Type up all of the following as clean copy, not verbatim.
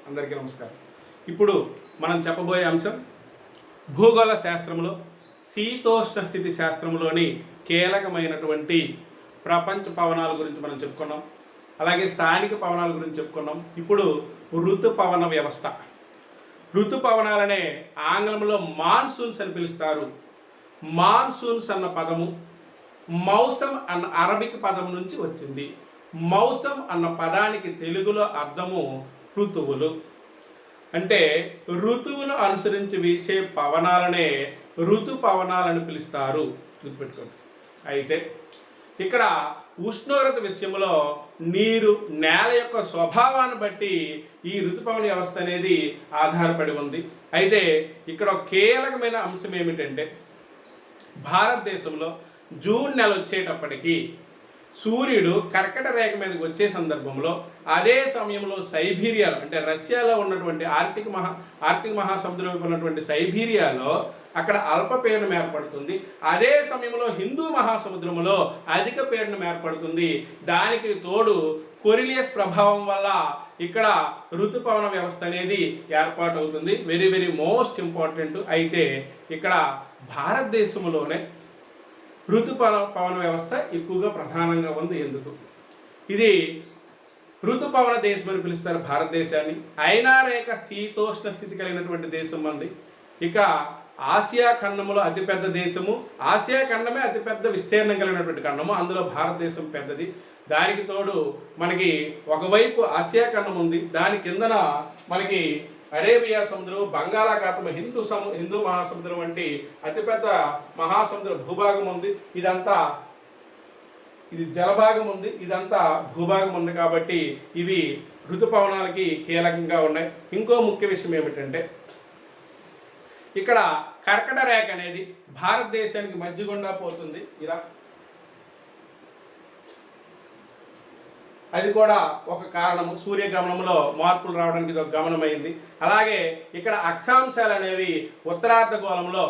అందరికీ నమస్కారం. ఇప్పుడు మనం చెప్పబోయే అంశం భూగోళ శాస్త్రంలో శీతోష్ణ స్థితి శాస్త్రంలోని కీలకమైనటువంటి ప్రపంచ పవనాల గురించి మనం చెప్పుకున్నాం. అలాగే స్థానిక పవనాల గురించి చెప్పుకున్నాం. ఇప్పుడు ఋతుపవన వ్యవస్థ. ఋతుపవనాలనే ఆంగ్లంలో మాన్సూన్స్ అని పిలుస్తారు. మాన్సూన్స్ అన్న పదము మౌసం అన్న అరబిక్ పదం నుంచి వచ్చింది. మౌసం అన్న పదానికి తెలుగులో అర్థము ఋతువులు. అంటే ఋతువులు అనుసరించి వీచే పవనాలనే ఋతుపవనాలని పిలుస్తారు. గుర్తుపెట్టుకోండి. అయితే ఇక్కడ ఉష్ణోగ్రత విషయంలో నీరు నేల యొక్క స్వభావాన్ని బట్టి ఈ ఋతుపవన వ్యవస్థ అనేది ఆధారపడి ఉంది. అయితే ఇక్కడ ఒక కీలకమైన అంశం ఏమిటంటే భారతదేశంలో జూన్ నెల వచ్చేటప్పటికి సూర్యుడు కర్కట రేఖ మీదకి వచ్చే సందర్భంలో అదే సమయంలో సైబీరియాలో అంటే రష్యాలో ఉన్నటువంటి ఆర్టిక్ మహాసముద్రం వైపు ఉన్నటువంటి సైబీరియాలో అక్కడ అల్పపీడనం ఏర్పడుతుంది. అదే సమయంలో హిందూ మహాసముద్రంలో అధిక పీడనం ఏర్పడుతుంది. దానికి తోడు కొరిలియస్ ప్రభావం వల్ల ఇక్కడ ఋతుపవన వ్యవస్థ అనేది ఏర్పాటు అవుతుంది. Very very most important. అయితే ఇక్కడ భారతదేశంలోనే ఋతుపవన వ్యవస్థ ఎక్కువగా ప్రధానంగా ఉంది. ఎందుకు? ఇది ఋతుపవన దేశం అని పిలుస్తారు భారతదేశాన్ని. ఐనారేఖ శీతోష్ణ స్థితి కలిగినటువంటి దేశం మంది. ఇక ఆసియా ఖండంలో అతిపెద్ద దేశము, ఆసియా ఖండమే అతిపెద్ద విస్తీర్ణం కలిగినటువంటి ఖండము. అందులో భారతదేశం పెద్దది. దానికి తోడు మనకి ఒకవైపు ఆసియా ఖండం ఉంది, దాని కిందన మనకి అరేబియా సముద్రం, బంగాళాఖాతం, హిందూ మహాసముద్రం వంటి అతిపెద్ద మహాసముద్ర భూభాగం ఉంది. ఇది జలభాగం ఉంది, ఇదంతా భూభాగం ఉంది. కాబట్టి ఇవి ఋతుపవనాలకి కీలకంగా ఉన్నాయి. ఇంకో ముఖ్య విషయం ఏమిటంటే ఇక్కడ కర్కట రేఖ అనేది భారతదేశానికి మధ్య గుండా పోతుంది. ఇలా అది కూడా ఒక కారణము. సూర్యగమనంలో మార్పులు రావడానికి ఇది ఒక గమనమైంది. అలాగే ఇక్కడ అక్షాంశాలు అనేవి ఉత్తరార్ధగోళంలో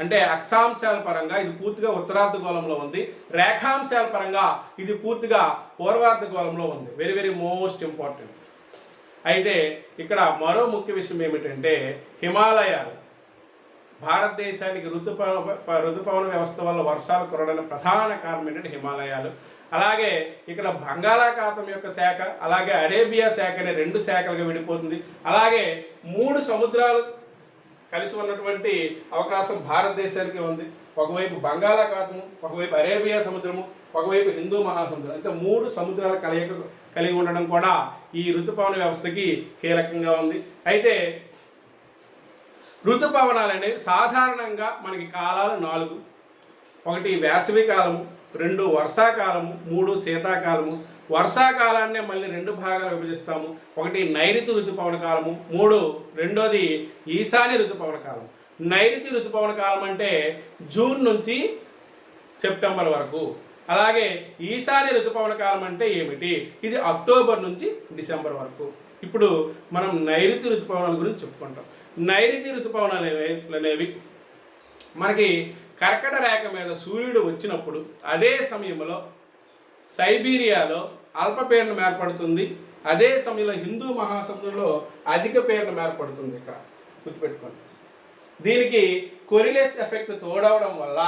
అంటే అక్షాంశాల పరంగా ఇది పూర్తిగా ఉత్తరార్ధగోళంలో ఉంది. రేఖాంశాల పరంగా ఇది పూర్తిగా పూర్వార్ధగోళంలో ఉంది. Very very most important. అయితే ఇక్కడ మరో ముఖ్య విషయం ఏమిటంటే హిమాలయాలు భారతదేశానికి ఋతుపవన వ్యవస్థ వల్ల వర్షాలు కురవడానికి ప్రధాన కారణం ఏంటంటే హిమాలయాలు. అలాగే ఇక్కడ బంగాళాఖాతం యొక్క శాఖ, అలాగే అరేబియా శాఖ అనే రెండు శాఖలుగా విడిపోతుంది. అలాగే 3 సముద్రాలు కలిసి ఉన్నటువంటి అవకాశం భారతదేశానికి ఉంది. ఒకవైపు బంగాళాఖాతము, ఒకవైపు అరేబియా సముద్రము, ఒకవైపు హిందూ మహాసముద్రం. అంటే 3 సముద్రాల కలయిక కలిగి ఉండడం కూడా ఈ ఋతుపవన వ్యవస్థకి కీలకంగా ఉంది. అయితే ఋతుపవనాలు అనేవి సాధారణంగా మనకి కాలాలు 4. 1 వేసవి కాలము, 2 వర్షాకాలము, 3 శీతాకాలము. వర్షాకాలాన్నే మళ్ళీ 2 భాగాలు విభజిస్తాము. 1 నైరుతి ఋతుపవన కాలము, 3 రెండోది ఈశాన్య ఋతుపవన కాలం. నైరుతి ఋతుపవన కాలం అంటే జూన్ నుంచి సెప్టెంబర్ వరకు. అలాగే ఈశాన్య ఋతుపవన కాలం అంటే ఏమిటి? ఇది అక్టోబర్ నుంచి డిసెంబర్ వరకు. ఇప్పుడు మనం నైరుతి ఋతుపవనాల గురించి చెప్పుకుంటాం. నైరుతి ఋతుపవనాలు అనేవి మనకి కర్కట రేఖ మీద సూర్యుడు వచ్చినప్పుడు అదే సమయంలో సైబీరియాలో అల్పపీడనం ఏర్పడుతుంది. అదే సమయంలో హిందూ మహాసముద్రంలో అధిక పీడనం ఏర్పడుతుంది. ఇక్కడ గుర్తుపెట్టుకోండి. దీనికి కొరిలియస్ ఎఫెక్ట్ తోడవడం వల్ల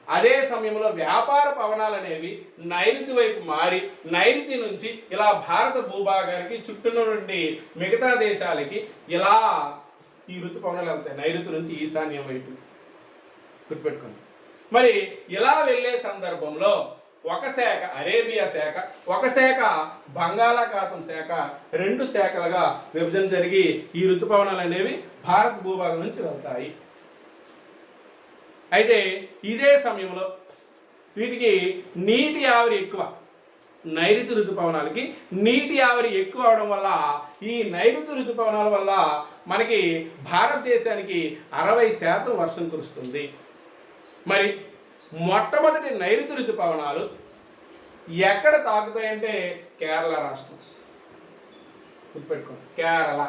అదే సమయంలో వ్యాపార పవనాలు అనేవి నైరుతి వైపు మారి నైరుతి నుంచి ఇలా భారత భూభాగానికి చుట్టూనుండి మిగతా దేశాలకి ఇలా ఈ ఋతుపవనాలు వెళ్తాయి. నైరుతి నుంచి ఈశాన్యం వైపు. గుర్తుపెట్టుకోండి. మరి ఇలా వెళ్ళే సందర్భంలో ఒక శాఖ అరేబియా శాఖ, ఒక శాఖ బంగాళాఖాతం శాఖ, 2 శాఖలుగా విభజన జరిగి ఈ ఋతుపవనాలు అనేవి భారత భూభాగం నుంచి వెళ్తాయి. అయితే ఇదే సమయంలో వీటికి నీటి ఆవిరి ఎక్కువ. నైరుతి ఋతుపవనాలకి నీటి ఆవిరి ఎక్కువ అవడం వల్ల ఈ నైరుతి ఋతుపవనాల వల్ల మనకి భారతదేశానికి 60% వర్షం కురుస్తుంది. మరి మొట్టమొదటి నైరుతి ఋతుపవనాలు ఎక్కడ తాకుతాయంటే కేరళ రాష్ట్రం. గుర్తుపెట్టుకోండి. కేరళ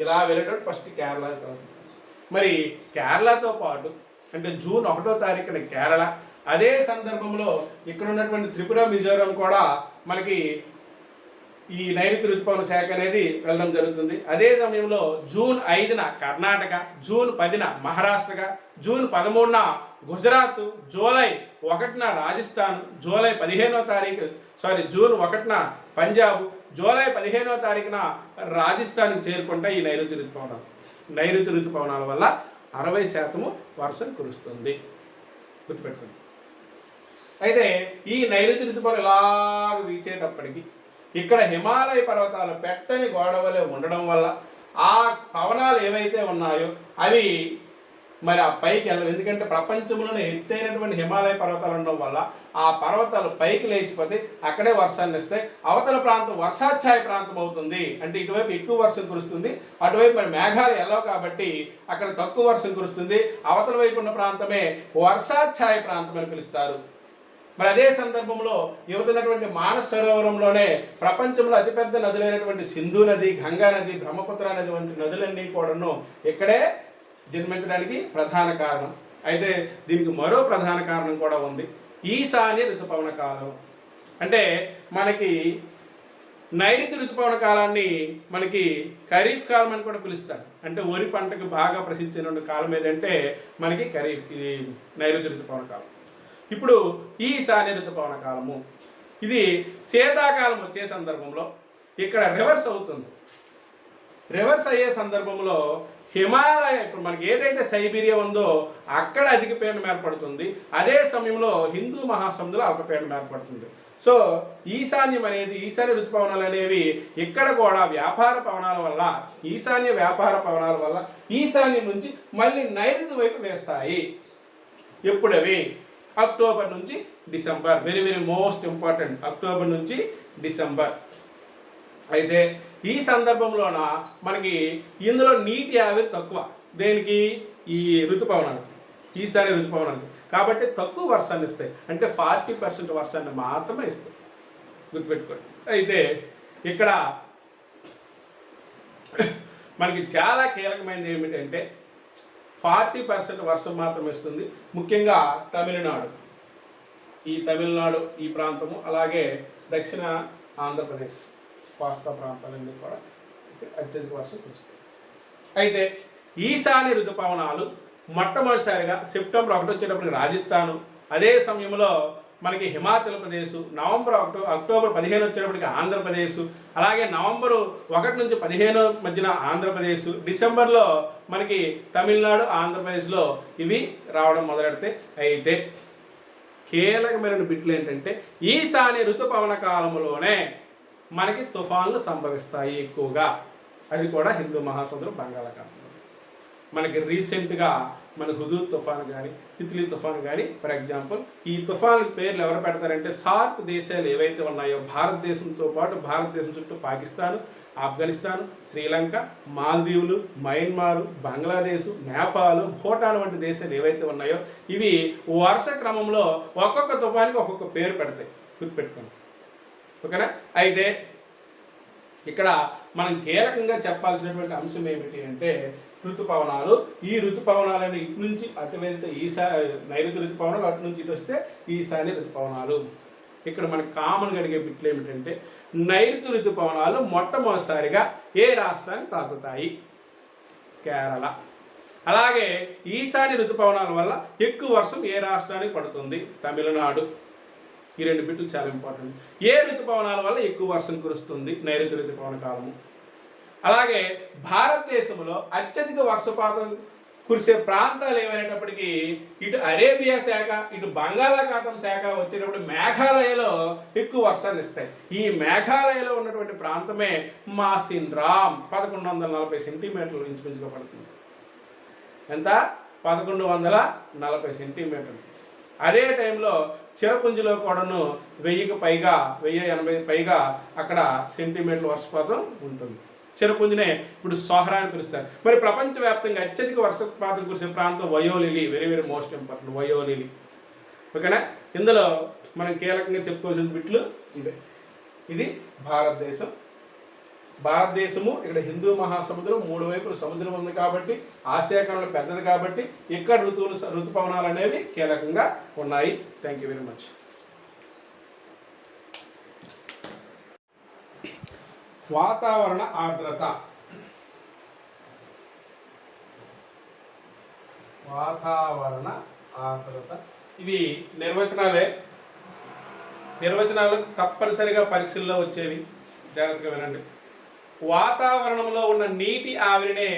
ఇలా వెళ్ళేటప్పుడు ఫస్ట్ కేరళ తాగుతుంది. మరి కేరళతో పాటు అంటే జూన్ 1వ తారీఖున కేరళ, అదే సందర్భంలో ఇక్కడ ఉన్నటువంటి త్రిపుర, మిజోరం కూడా మనకి ఈ నైరుతి ఋతుపవన శాఖ అనేది వెళ్ళడం జరుగుతుంది. అదే సమయంలో జూన్ 5న కర్ణాటక, జూన్ 10న మహారాష్ట్ర, జూన్ 13న గుజరాత్, జూలై 1న రాజస్థాన్, జూలై 15వ తారీఖు జూన్ 1న పంజాబ్, జూలై 15వ తారీఖున రాజస్థాన్కి చేరుకుంటే ఈ నైరుతి ఋతుపవనాల వల్ల 60% వర్షం కురుస్తుంది. గుర్తుపెట్టుకోండి. అయితే ఈ నైరుతి ఋతుపవనం ఇలాగ వీచేటప్పటికి ఇక్కడ హిమాలయ పర్వతాలు పెట్టని గోడవలే ఉండడం వల్ల ఆ పవనాలు ఏవైతే ఉన్నాయో అవి మరి ఆ పైకి వెళ్ళవు. ఎందుకంటే ప్రపంచంలోనే ఎత్తైనటువంటి హిమాలయ పర్వతాలు ఉండడం వల్ల ఆ పర్వతాలు పైకి లేచిపోతే అక్కడే వర్షాన్ని ఇస్తాయి. అవతల ప్రాంతం వర్షాఛాయ ప్రాంతం అవుతుంది. అంటే ఇటువైపు ఎక్కువ వర్షం కురుస్తుంది, అటువైపు మరి మేఘాలు వెళ్ళవు కాబట్టి అక్కడ తక్కువ వర్షం కురుస్తుంది. అవతల వైపు ఉన్న ప్రాంతమే వర్షాఛాయ ప్రాంతం అని పిలుస్తారు. మరి అదే సందర్భంలో యువతున్నటువంటి మానస సరోవరంలోనే ప్రపంచంలో అతిపెద్ద నదులైనటువంటి సింధు నది, గంగా నది, బ్రహ్మపుత్ర నది వంటి నదులన్నీ కూడాను ఇక్కడే జన్మించడానికి ప్రధాన కారణం. అయితే దీనికి మరో ప్రధాన కారణం కూడా ఉంది. ఈశాన్య ఋతుపవన కాలం. అంటే మనకి నైరుతి ఋతుపవన కాలాన్ని మనకి ఖరీఫ్ కాలం అని కూడా పిలుస్తారు. అంటే వరి పంటకు బాగా ప్రసిద్ధిన కాలం ఏదంటే మనకి ఖరీఫ్, ఇది నైరుతి ఋతుపవన కాలం. ఇప్పుడు ఈశాన్య ఋతుపవన కాలము ఇది శీతాకాలం వచ్చే సందర్భంలో ఇక్కడ రివర్స్ అవుతుంది. రివర్స్ అయ్యే సందర్భంలో హిమాలయ, ఇప్పుడు మనకి ఏదైతే సైబీరియా ఉందో అక్కడ అధిక పీడనం ఏర్పడుతుంది. అదే సమయంలో హిందూ మహాసముద్రంలో అల్పపీడనం ఏర్పడుతుంది. సో ఈశాన్య ఋతుపవనాలు అనేవి ఇక్కడ కూడా వ్యాపార పవనాల వల్ల, ఈశాన్య వ్యాపార పవనాల వల్ల ఈశాన్యం నుంచి మళ్ళీ నైరుతి వైపు వేస్తాయి. ఎప్పుడవి? అక్టోబర్ నుంచి December. Very very most important, October నుంచి డిసెంబర్. అయితే ఈ సందర్భంలోన మనకి ఇందులో నీటి ఆవిరి తక్కువ. దేనికి? ఈ ఋతుపవనాలు, ఈసారి ఋతుపవనాలు. కాబట్టి తక్కువ వర్షాన్ని ఇస్తాయి. అంటే 40% వర్షాన్ని మాత్రమే ఇస్తాయి. గుర్తుపెట్టుకోండి. అయితే ఇక్కడ మనకి చాలా కీలకమైనది ఏమిటంటే 40% వర్షం మాత్రమే ఇస్తుంది. ముఖ్యంగా తమిళనాడు, తమిళనాడు ఈ ప్రాంతము, అలాగే దక్షిణ ఆంధ్రప్రదేశ్ కోస్తా ప్రాంతాలన్నీ కూడా అత్యధిక వర్షం కురుస్తాయి. అయితే ఈశాన్య ఋతుపవనాలు మొట్టమొదటిసారిగా సెప్టెంబర్ 1 వచ్చేటప్పటికి రాజస్థాను, అదే సమయంలో మనకి హిమాచల్ ప్రదేశ్, అక్టోబర్ 15 వచ్చేటప్పటికి ఆంధ్రప్రదేశ్, అలాగే నవంబర్ 1 నుంచి 15 మధ్యన ఆంధ్రప్రదేశ్, డిసెంబర్లో మనకి తమిళనాడు, ఆంధ్రప్రదేశ్లో ఇవి రావడం మొదలెడితే. అయితే కీలకమైన బిట్లు ఏంటంటే ఈశాన్య ఋతుపవన కాలంలోనే మనకి తుఫాన్లు సంభవిస్తాయి ఎక్కువగా. అది కూడా హిందూ మహాసముద్రం, బంగాళాఖాతంలో. మనకి రీసెంట్గా మన హుదూద్ తుఫాన్ కానీ, తిత్లీ తుఫాన్ కానీ, ఫర్ ఎగ్జాంపుల్ ఈ తుఫాన్ పేర్లు ఎవరు పెడతారంటే సార్క్ దేశాలు ఏవైతే ఉన్నాయో భారతదేశంతో పాటు భారతదేశం చుట్టూ పాకిస్తాన్, ఆఫ్ఘనిస్తాన్, శ్రీలంక, మాల్దీవులు, మయన్మార్, బంగ్లాదేశ్, నేపాల్, భూటాన్ వంటి దేశాలు ఏవైతే ఉన్నాయో ఇవి వరుస క్రమంలో ఒక్కొక్క తుఫానికి ఒక్కొక్క పేరు పెడతాయి. గుర్తుపెట్టుకోండి. ఓకేనా? అయితే ఇక్కడ మనం కీలకంగా చెప్పాల్సినటువంటి అంశం ఏమిటి అంటే ఋతుపవనాలు. ఈ ఋతుపవనాలని ఇటు నుంచి అటు వెళ్తే నైరుతి ఋతుపవనాలు, అటు నుంచి ఇటు వస్తే ఈశాన్య ఋతుపవనాలు. ఇక్కడ మనకు కామన్గా అడిగే బిట్లు ఏమిటంటే నైరుతి ఋతుపవనాలు మొట్టమొదటిసారిగా ఏ రాష్ట్రాన్ని తాకుతాయి? కేరళ. అలాగే ఈశాన్య ఋతుపవనాల వల్ల ఎక్కువ వర్షం ఏ రాష్ట్రానికి పడుతుంది? తమిళనాడు. ఈ రెండు బిట్లు చాలా ఇంపార్టెంట్. ఏ ఋతుపవనాల వల్ల ఎక్కువ వర్షం కురుస్తుంది? నైరుతి ఋతుపవన కాలము. అలాగే భారతదేశంలో అత్యధిక వర్షపాతం కురిసే ప్రాంతాలు ఏమైనప్పటికీ ఇటు అరేబియా శాఖ, ఇటు బంగాళాఖాతం శాఖ వచ్చేటప్పుడు మేఘాలయలో ఎక్కువ వర్షాలు ఇస్తాయి. ఈ మేఘాలయలో ఉన్నటువంటి ప్రాంతమే మాసిన్రామ్. 1140 సెంటీమీటర్లు ఇంచుమించుగా పడుతుంది. ఎంత? 1140 సెంటీమీటర్లు. అదే టైంలో చిరపుంజిలో కూడాను 1080 పైగా అక్కడ సెంటీమీటర్ల వర్షపాతం ఉంటుంది. చిరపుంజినే ఇప్పుడు సోహరా అని పిలుస్తారు. మరి ప్రపంచవ్యాప్తంగా అత్యధిక వర్షపాతం కురిసే ప్రాంతం Waialeale. Very very most important, Waialeale. ఓకేనా? ఇందులో మనం కీలకంగా చెప్పుకోవాల్సిన బిట్లు ఇదే. ఇది భారతదేశము. ఇక్కడ హిందూ మహాసముద్రం, 3 వైపులు సముద్రం ఉంది కాబట్టి ఆసియాఖండంలో పెద్దది కాబట్టి ఇక్కడ ఋతుపవనాలు అనేవి కీలకంగా ఉన్నాయి. Thank you very much. వాతావరణ ఆర్ద్రత. వాతావరణ ఆర్ద్రత ఇవి నిర్వచనాలు తప్పనిసరిగా పరీక్షల్లో వచ్చేవి, జాగ్రత్తగా వినండి. వాతావరణంలో ఉన్న నీటి ఆవిరినే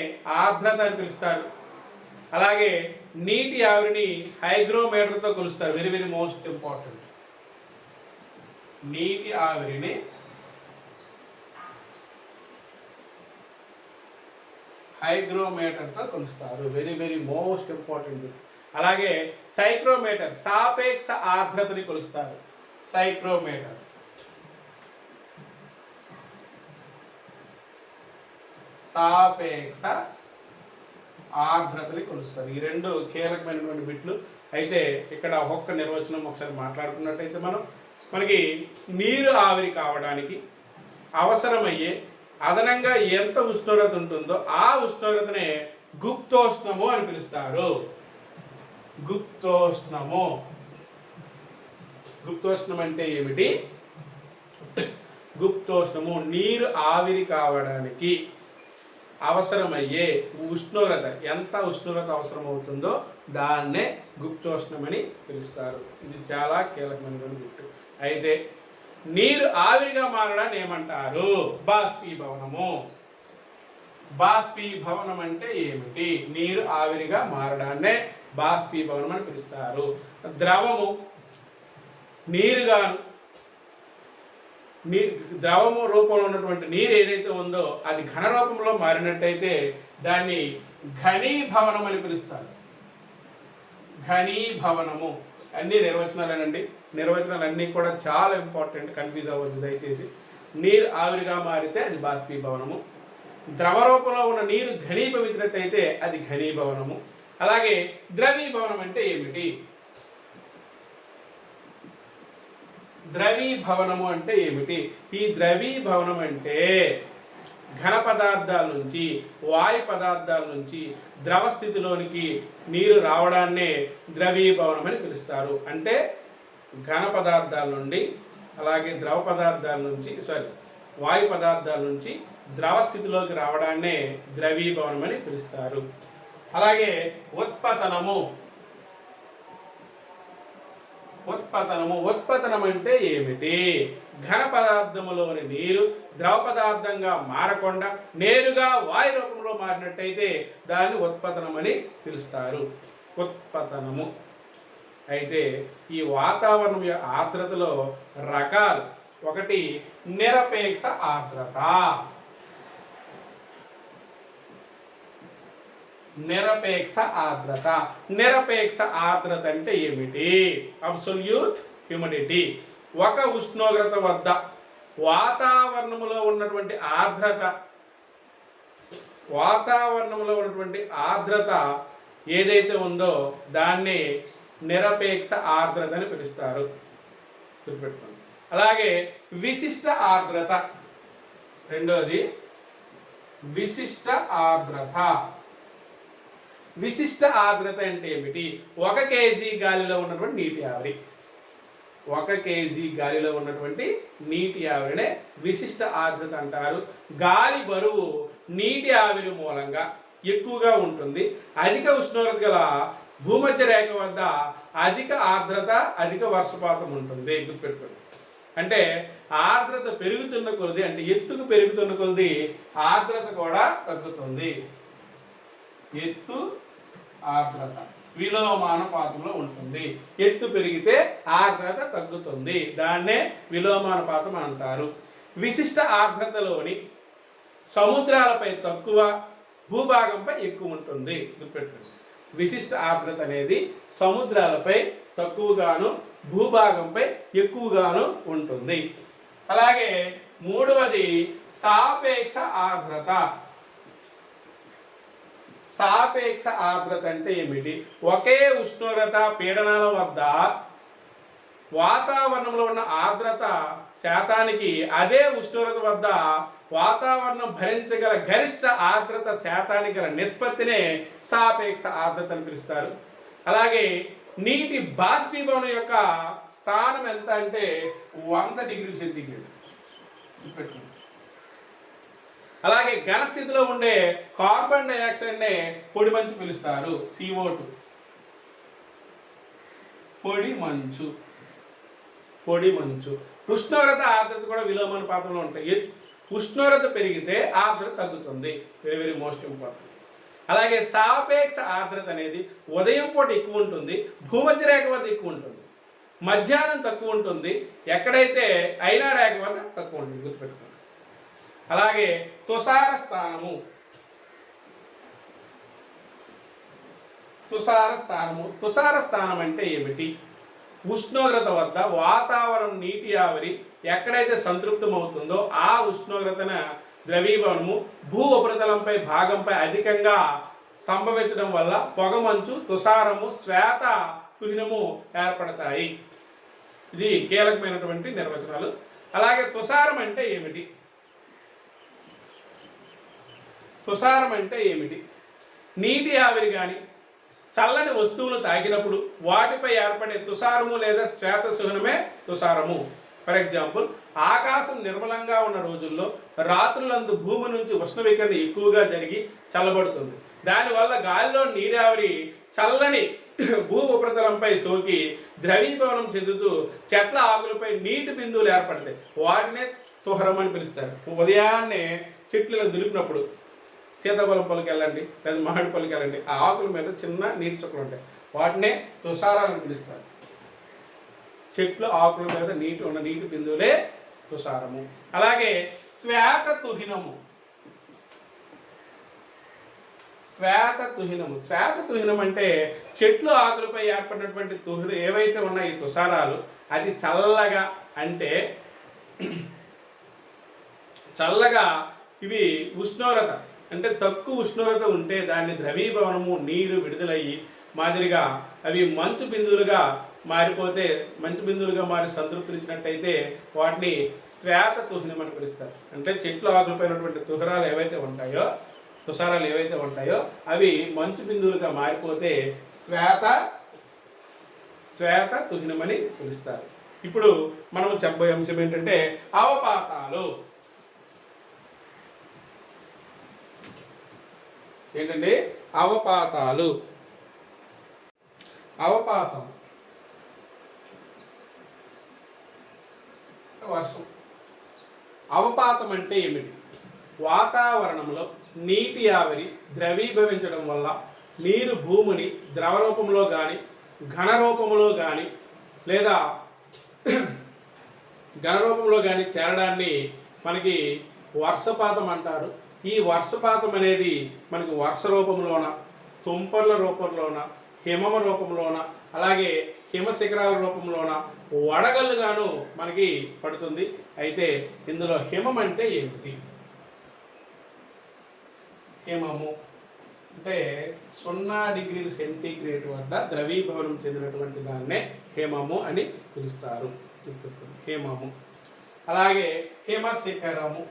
ఆర్ద్రత అని పిలుస్తారు. అలాగే నీటి ఆవిరిని హైగ్రోమీటర్తో కొలుస్తారు. Very very most important. నీటి ఆవిరిని హైగ్రోమీటర్తో కొలుస్తారు. Very very most important. అలాగే సైక్రోమీటర్ సాపేక్ష ఆర్ద్రతని కొలుస్తారు. సైక్రోమీటర్ సాపేక్ష ఆర్ద్రతని కొలుస్తారు. ఈ రెండు కీలకమైనటువంటి బిట్లు. అయితే ఇక్కడ ఒక్క నిర్వచనం ఒకసారి మాట్లాడుకున్నట్టయితే మనకి నీరు ఆవిరి కావడానికి అవసరమయ్యే అదనంగా ఎంత ఉష్ణోగ్రత ఉంటుందో ఆ ఉష్ణోగ్రతనే గుప్తోష్ణము అని పిలుస్తారు. గుప్తోష్ణము. గుప్తోష్ణం అంటే ఏమిటి? గుప్తోష్ణము నీరు ఆవిరి కావడానికి అవసరమయ్యే ఉష్ణోగ్రత, ఎంత ఉష్ణోగ్రత అవసరం అవుతుందో దాన్నే గుప్తోష్ణమని పిలుస్తారు. ఇది చాలా కీలకమైనటువంటి గుర్తు. అయితే నీరు ఆవిరిగా మారడాన్ని ఏమంటారు? బాష్పీభవనము. బాష్పీభవనం అంటే ఏమిటి? నీరు ఆవిరిగా మారడాన్నే బాష్పీభవనం అని పిలుస్తారు. ద్రవము నీరుగాను ద్రవము రూపంలో ఉన్నటువంటి నీరు ఏదైతే ఉందో అది ఘన రూపంలో మారినట్టయితే దాన్ని ఘనీభవనం అని పిలుస్తారు. ఘనీభవనము. అన్ని నిర్వచనాలేనండి. నిర్వచనాలు అన్నీ కూడా చాలా ఇంపార్టెంట్, కన్ఫ్యూజ్ అవ్వద్దు దయచేసి. నీరు ఆవిరిగా మారితే అది బాష్పీభవనము. ద్రవ రూపంలో ఉన్న నీరు ఘనీభవించినట్టయితే అది ఘనీభవనము. అలాగే ద్రవీభవనం అంటే ఏమిటి? ద్రవీభవనము అంటే ఏమిటి? ఈ ద్రవీభవనం అంటే ఘన పదార్థాల నుంచి వాయు పదార్థాల నుంచి ద్రవ స్థితిలోనికి నీరు రావడాన్నే ద్రవీభవనం అని పిలుస్తారు. అంటే ఘన పదార్థాల నుండి అలాగే ద్రవ పదార్థాల నుంచి వాయు పదార్థాల నుంచి ద్రవ స్థితిలోకి రావడాన్నే ద్రవీభవనం అని పిలుస్తారు. అలాగే ఉత్పతనము. ఉత్పతనం అంటే ఏమిటి? ఘన పదార్థములోని నీరు ద్రవ పదార్థంగా మారకుండా నేరుగా వాయు రూపంలో మారినట్టయితే దాన్ని ఉత్పతనం అని పిలుస్తారు. ఉత్పతనము. అయితే ఈ వాతావరణం ఆర్ద్రతలో రకాలు. ఒకటి నిరపేక్ష ఆర్ద్రత. నిరపేక్ష ఆర్ద్రత. నిరపేక్ష ఆర్ద్రత అంటే ఏమిటి? Absolute humidity. ఒక ఉష్ణోగ్రత వద్ద వాతావరణంలో ఉన్నటువంటి ఆర్ద్రత ఏదైతే ఉందో దాన్ని నిరపేక్ష ఆర్ద్రత అని పిలుస్తారు. గుర్తుపెట్టుకోండి. అలాగే విశిష్ట ఆర్ద్రత. రెండోది విశిష్ట ఆర్ద్రత. విశిష్ట ఆర్ద్రత అంటే ఏమిటి? 1 kg గాలిలో ఉన్నటువంటి నీటి ఆవిరి. 1 kg గాలిలో ఉన్నటువంటి నీటి ఆవిరినే విశిష్ట ఆర్ద్రత అంటారు. గాలి బరువు నీటి ఆవిరి మూలంగా ఎక్కువగా ఉంటుంది. అధిక ఉష్ణోగ్రత గల భూమధ్య రేఖ వద్ద అధిక ఆర్ద్రత, అధిక వర్షపాతం ఉంటుంది. గుర్తుపెట్టుకోండి. అంటే ఆర్ద్రత పెరుగుతున్న కొలది, అంటే ఎత్తుకు పెరుగుతున్న కొలది ఆర్ద్రత కూడా తగ్గుతుంది. ఎత్తు ఆర్ద్రత విలోమానుపాతంలో ఉంటుంది. ఎత్తు పెరిగితే ఆర్ద్రత తగ్గుతుంది. దాన్నే విలోమానుపాతం అంటారు. విశిష్ట ఆర్ద్రతలోని సముద్రాలపై తక్కువ, భూభాగంపై ఎక్కువ ఉంటుంది. గుర్తుపెట్టుకోండి. విశిష్ట ఆర్ద్రత అనేది సముద్రాలపై తక్కువగాను, భూభాగంపై ఎక్కువగాను ఉంటుంది. అలాగే మూడవది సాపేక్ష ఆర్ద్రత. సాపేక్ష ఆర్ద్రత అంటే ఏమిటి? ఒకే ఉష్ణోగ్రత పీడనాల వద్ద వాతావరణంలో ఉన్న ఆర్ద్రత శాతానికి అదే ఉష్ణోగ్రత వద్ద వాతావరణం భరించగల గరిష్ట ఆర్ద్రత శాతానికి గల నిష్పత్తినే సాపేక్ష ఆర్ద్రత అని పిలుస్తారు. అలాగే నీటి బాష్పీభవనం యొక్క స్థానం ఎంత అంటే 100 డిగ్రీల సెంటీగ్రేడ్. అలాగే ఘన స్థితిలో ఉండే కార్బన్ డైఆక్సైడ్నే పొడి మంచు పిలుస్తారు, CO2. పొడి మంచు, పొడి మంచు. ఉష్ణోగ్రత ఆర్ద్రత కూడా విలోమానుపాతంలో ఉంటాయి. ఉష్ణోగ్రత పెరిగితే ఆర్ద్రత తగ్గుతుంది, వెరీ వెరీ మోస్ట్ ఇంపార్టెంట్. అలాగే సాపేక్ష ఆర్ద్రత అనేది ఉదయం పూట ఎక్కువ ఉంటుంది, భూమధ్య రేఖ వద్ద ఎక్కువ ఉంటుంది, మధ్యాహ్నం తక్కువ ఉంటుంది, ఎక్కడైతే అయినా రేఖ వద్ద తక్కువ ఉంటుంది, గుర్తుపెట్టుకోండి. అలాగే తుషార స్థానము, తుషార స్థానము. తుషార స్థానం అంటే ఏమిటి? ఉష్ణోగ్రత వద్ద వాతావరణం నీటి ఆవిరి ఎక్కడైతే సంతృప్తమవుతుందో ఆ ఉష్ణోగ్రతన ద్రవీభవనము భూ ఉపరితలంపై భాగంపై అధికంగా సంభవించడం వల్ల పొగమంచు, తుషారము, శ్వేత తుహినము ఏర్పడతాయి. ఇది కీలకమైనటువంటి నిర్వచనాలు. అలాగే తుషారం అంటే ఏమిటి? తుషారం అంటే ఏమిటి? నీటి ఆవిరి కానీ చల్లని వస్తువులు తాకినప్పుడు వాటిపై ఏర్పడే తుషారము లేదా శ్వేత సుహనమే తుషారము. ఫర్ ఎగ్జాంపుల్, ఆకాశం నిర్మలంగా ఉన్న రోజుల్లో రాత్రులందు భూమి నుంచి ఉష్ణ వికిరణ ఎక్కువగా జరిగి చల్లబడుతుంది. దానివల్ల గాలిలో నీరావిరి చల్లని భూ ఉపరితలంపై సోకి ద్రవీభవనం చెందుతూ చెట్ల ఆకులపై నీటి బిందువులు ఏర్పడతాయి. వాటినే తుహరం అని పిలుస్తారు. ఉదయాన్నే చెట్లను దులిపినప్పుడు సీతాఫలం పళ్ళకి వెళ్ళండి లేదా మామిడి పళ్ళకి వెళ్ళండి, ఆ ఆకుల మీద చిన్న నీటి చుక్కలు ఉంటాయి, వాటినే తుషారాలను పిలుస్తారు. చెట్ల ఆకుల మీద నీటి ఉన్న నీటి బిందువులే తుషారము. అలాగే శ్వేత తుహినము. శ్వేత తుహినము, శ్వేత తుహినం అంటే చెట్లు ఆకులపై ఏర్పడినటువంటి తుహిన ఏవైతే ఉన్నాయో ఈ తుషారాలు అది చల్లగా, అంటే చల్లగా ఇవి ఉష్ణోగ్రత అంటే తక్కువ ఉష్ణోగ్రత ఉంటే దాన్ని ద్రవీభవనము నీరు విడుదలయ్యి మాదిరిగా అవి మంచు బిందువులుగా మారిపోతే, మంచు బిందువులుగా మారి సంతృప్తినిచ్చినట్టయితే వాటిని శ్వేత తుహినం అని పిలుస్తారు. అంటే చెట్లు ఆకులపైనటువంటి తుహరాలు ఏవైతే ఉంటాయో, తుషారాలు ఏవైతే ఉంటాయో అవి మంచు బిందువులుగా మారిపోతే శ్వేత తుహినం అని పిలుస్తారు. ఇప్పుడు మనం చెప్పబోయే అంశం ఏంటంటే అవపాతాలు. ఏంటండి? అవపాతాలు. అవపాతం వర్షం. అవపాతం అంటే ఏమిటి? వాతావరణంలో నీటి ఆవిరి ద్రవీభవించడం వల్ల నీరు భూమిని ద్రవ రూపంలో కానీ ఘన రూపంలో కానీ లేదా ఘన రూపంలో కానీ చేరడాన్ని మనకి వర్షపాతం అంటారు. ఈ వర్షపాతం అనేది మనకి వర్ష రూపంలోన, తుంపర్ల రూపంలోన, హిమమ రూపంలోన, అలాగే హిమశిఖరాల రూపంలోన, వడగళ్ళుగాను మనకి పడుతుంది. అయితే ఇందులో హిమం అంటే ఏమిటి? హిమము అంటే 0 డిగ్రీల సెంటీగ్రేడ్ వద్ద ద్రవీభవనం చెందినటువంటి దాన్నే హిమము అని పిలుస్తారు. హిమము. అలాగే హిమశిఖరము.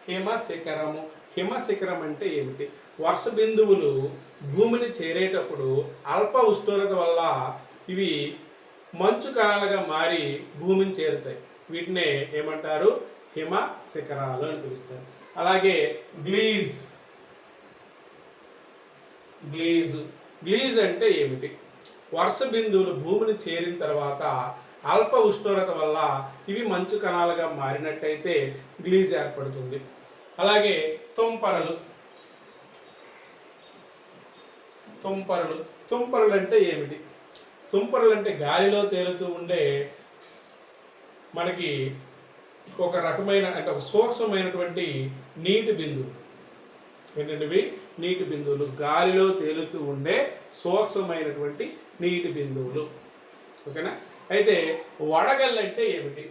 హిమశిఖరము. హిమశిఖరం అంటే ఏమిటి? వర్ష బిందువులు భూమిని చేరేటప్పుడు అల్ప ఉష్ణోగ్రత వల్ల ఇవి మంచు కణాలుగా మారి భూమిని చేరుతాయి. వీటినే ఏమంటారు? హిమశిఖరాలు అని పిలుస్తారు. అలాగే గ్లీజ్. గ్లీజ్ అంటే ఏమిటి? వర్ష బిందువులు భూమిని చేరిన తర్వాత అల్ప ఉష్ణోగ్రత వల్ల ఇవి మంచు కణాలుగా మారినట్టయితే గ్లీజ్ ఏర్పడుతుంది. అలాగే తుంపరలు. తుంపరలు అంటే ఏమిటి? తుంపరలు అంటే గాలిలో తేలుతూ ఉండే మనకి ఒక రకమైన అంటే ఒక సూక్ష్మమైనటువంటి నీటి బిందువులు. ఏంటంటే నీటి బిందువులు, గాలిలో తేలుతూ ఉండే సూక్ష్మమైనటువంటి నీటి బిందువులు. ఓకేనా? అయితే వడగళ్ళు అంటే ఏమిటి?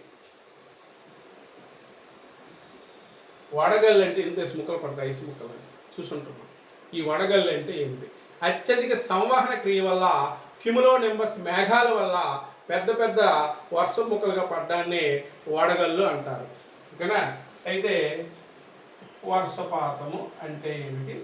వడగళ్ళు అంటే ఇంత ముక్కలు పడతాయి, ఐసు ముక్కలు చూసుంటున్నాం. ఈ వడగళ్ళు అంటే ఏమిటి? అత్యధిక సంవహన క్రియ వల్ల క్యుములో నింబస్ మేఘాల వల్ల పెద్ద పెద్ద వర్షం ముక్కలుగా పడ్డాన్ని వడగళ్ళు అంటారు. ఓకేనా? అయితే వర్షపాతము అంటే ఏమిటి?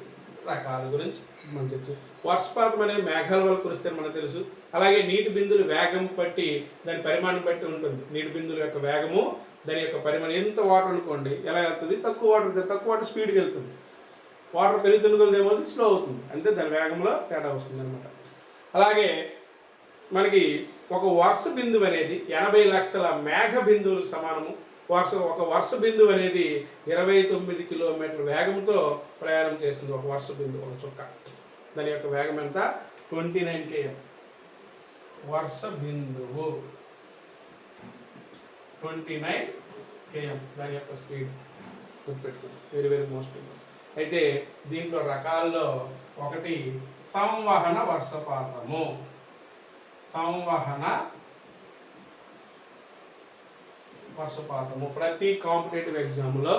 రకాల గురించి మనం చెప్తాం. వర్షపాతం అనేది మేఘాల వల్ల కురిస్తే మనకు తెలుసు. అలాగే నీటి బిందువులు వేగం బట్టి దాని పరిమాణం బట్టి ఉంటుంది. నీటి బిందువుల యొక్క వేగము దాని యొక్క పరిమాణం. ఎంత వాటర్ అనుకోండి ఎలా వెళ్తుంది, తక్కువ వాటర్ స్పీడ్కి వెళ్తుంది. వాటర్ పెరుగుతున్న కొద్ది ఏమవుతుంది, స్లో అవుతుంది. అంతే దాని వేగంలో తేడా వస్తుంది అనమాట. అలాగే మనకి ఒక వర్ష బిందువు అనేది 80 లక్షల మేఘ బిందువులకు సమానము. ఒక వర్ష బిందువు అనేది 29 కిలోమీటర్ల వేగంతో ప్రయాణం చేస్తుంది. ఒక వర్ష బిందువు, ఒక చుక్క, దాని యొక్క వేగం ఎంత, 29 km. వర్ష బిందువు 29 km దాని యొక్క స్పీడ్ గుర్తుపెట్టుకుంది. Very very most important. అయితే దీంట్లో రకాల్లో ఒకటి సంవహన వర్షపాతము. సంవహన వర్షపాతము ప్రతి కాంపిటేటివ్ ఎగ్జామ్లో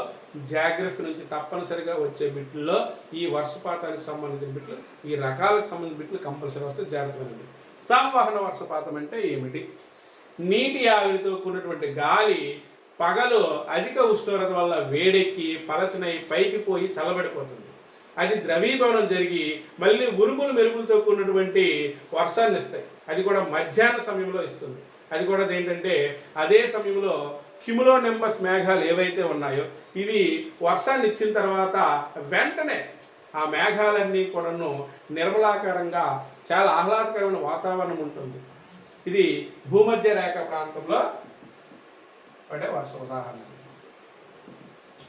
జాగ్రఫీ నుంచి తప్పనిసరిగా వచ్చే బిట్లలో ఈ వర్షపాతానికి సంబంధించిన బిట్లు, ఈ రకాలకు సంబంధించిన బిట్లు కంపల్సరీ వస్తే జాగ్రత్తగా. సంవహన వర్షపాతం అంటే ఏమిటి? నీటి ఆవిరితో కూడినటువంటి గాలి పగలు అధిక ఉష్ణోగ్రత వల్ల వేడెక్కి పలచనై పైకి పోయి చల్లబడిపోతుంది. అది ద్రవీభవనం జరిగి మళ్ళీ ఉరుములు మెరుపులతో కూడినటువంటి వర్షాన్ని ఇస్తాయి. అది కూడా మధ్యాహ్న సమయంలో ఇస్తుంది. అది కూడా ఏంటంటే అదే సమయంలో క్యుములోనింబస్ మేఘాలు ఏవైతే ఉన్నాయో ఇవి వర్షాన్ని ఇచ్చిన తర్వాత వెంటనే ఆ మేఘాలన్నీ కూడాను నిర్మలాకారంగా చాలా ఆహ్లాదకరమైన వాతావరణం ఉంటుంది. ఇది భూమధ్య రేఖ ప్రాంతంలో పడే వర్షం ఉదాహరణ.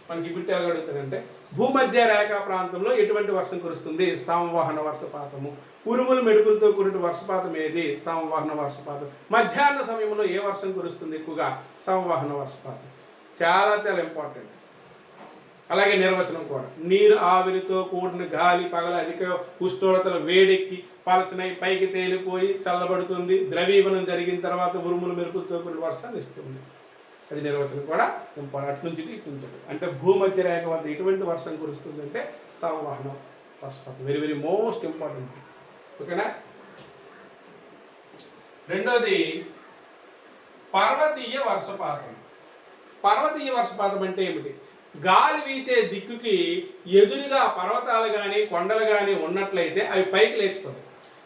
మనకి ఇప్పుడు ఎలా అడుగుతారంటే భూమధ్య రేఖ ప్రాంతంలో ఎటువంటి వర్షం కురుస్తుంది? సంవహన వర్షపాతము. ఉరుములు మెడుకులతో కూడిన వర్షపాతం ఏది? సంవహన వర్షపాతం. మధ్యాహ్న సమయంలో ఏ వర్షం కురుస్తుంది ఎక్కువగా? సంవహన వర్షపాతం. చాలా చాలా ఇంపార్టెంట్. అలాగే నిర్వచనం కూడా, నీరు ఆవిరితో కూడిన గాలి పగల అధిక ఉష్ణోగ్రతలు వేడెక్కి పలచనై పైకి తేలిపోయి చల్లబడుతుంది. ద్రవీభవనం జరిగిన తర్వాత ఉరుములు మెరుపులతో కూడిన వర్షాన్ని ఇస్తుంది. అది నిర్వచనం కూడా ఇంపార్టెంట్. అటు నుంచి ఇటు నుంచి. అంటే భూమధ్య రేఖ వద్ద ఎటువంటి వర్షం కురుస్తుంది అంటే సంవహన వర్షపాతం. Very very most important. ఓకేనా? రెండోది పర్వతీయ వర్షపాతం. పర్వతీయ వర్షపాతం అంటే ఏమిటి? గాలి వీచే దిక్కుకి ఎదురుగా పర్వతాలు కానీ కొండలు కానీ ఉన్నట్లయితే అవి పైకి లేచిపోతాయి.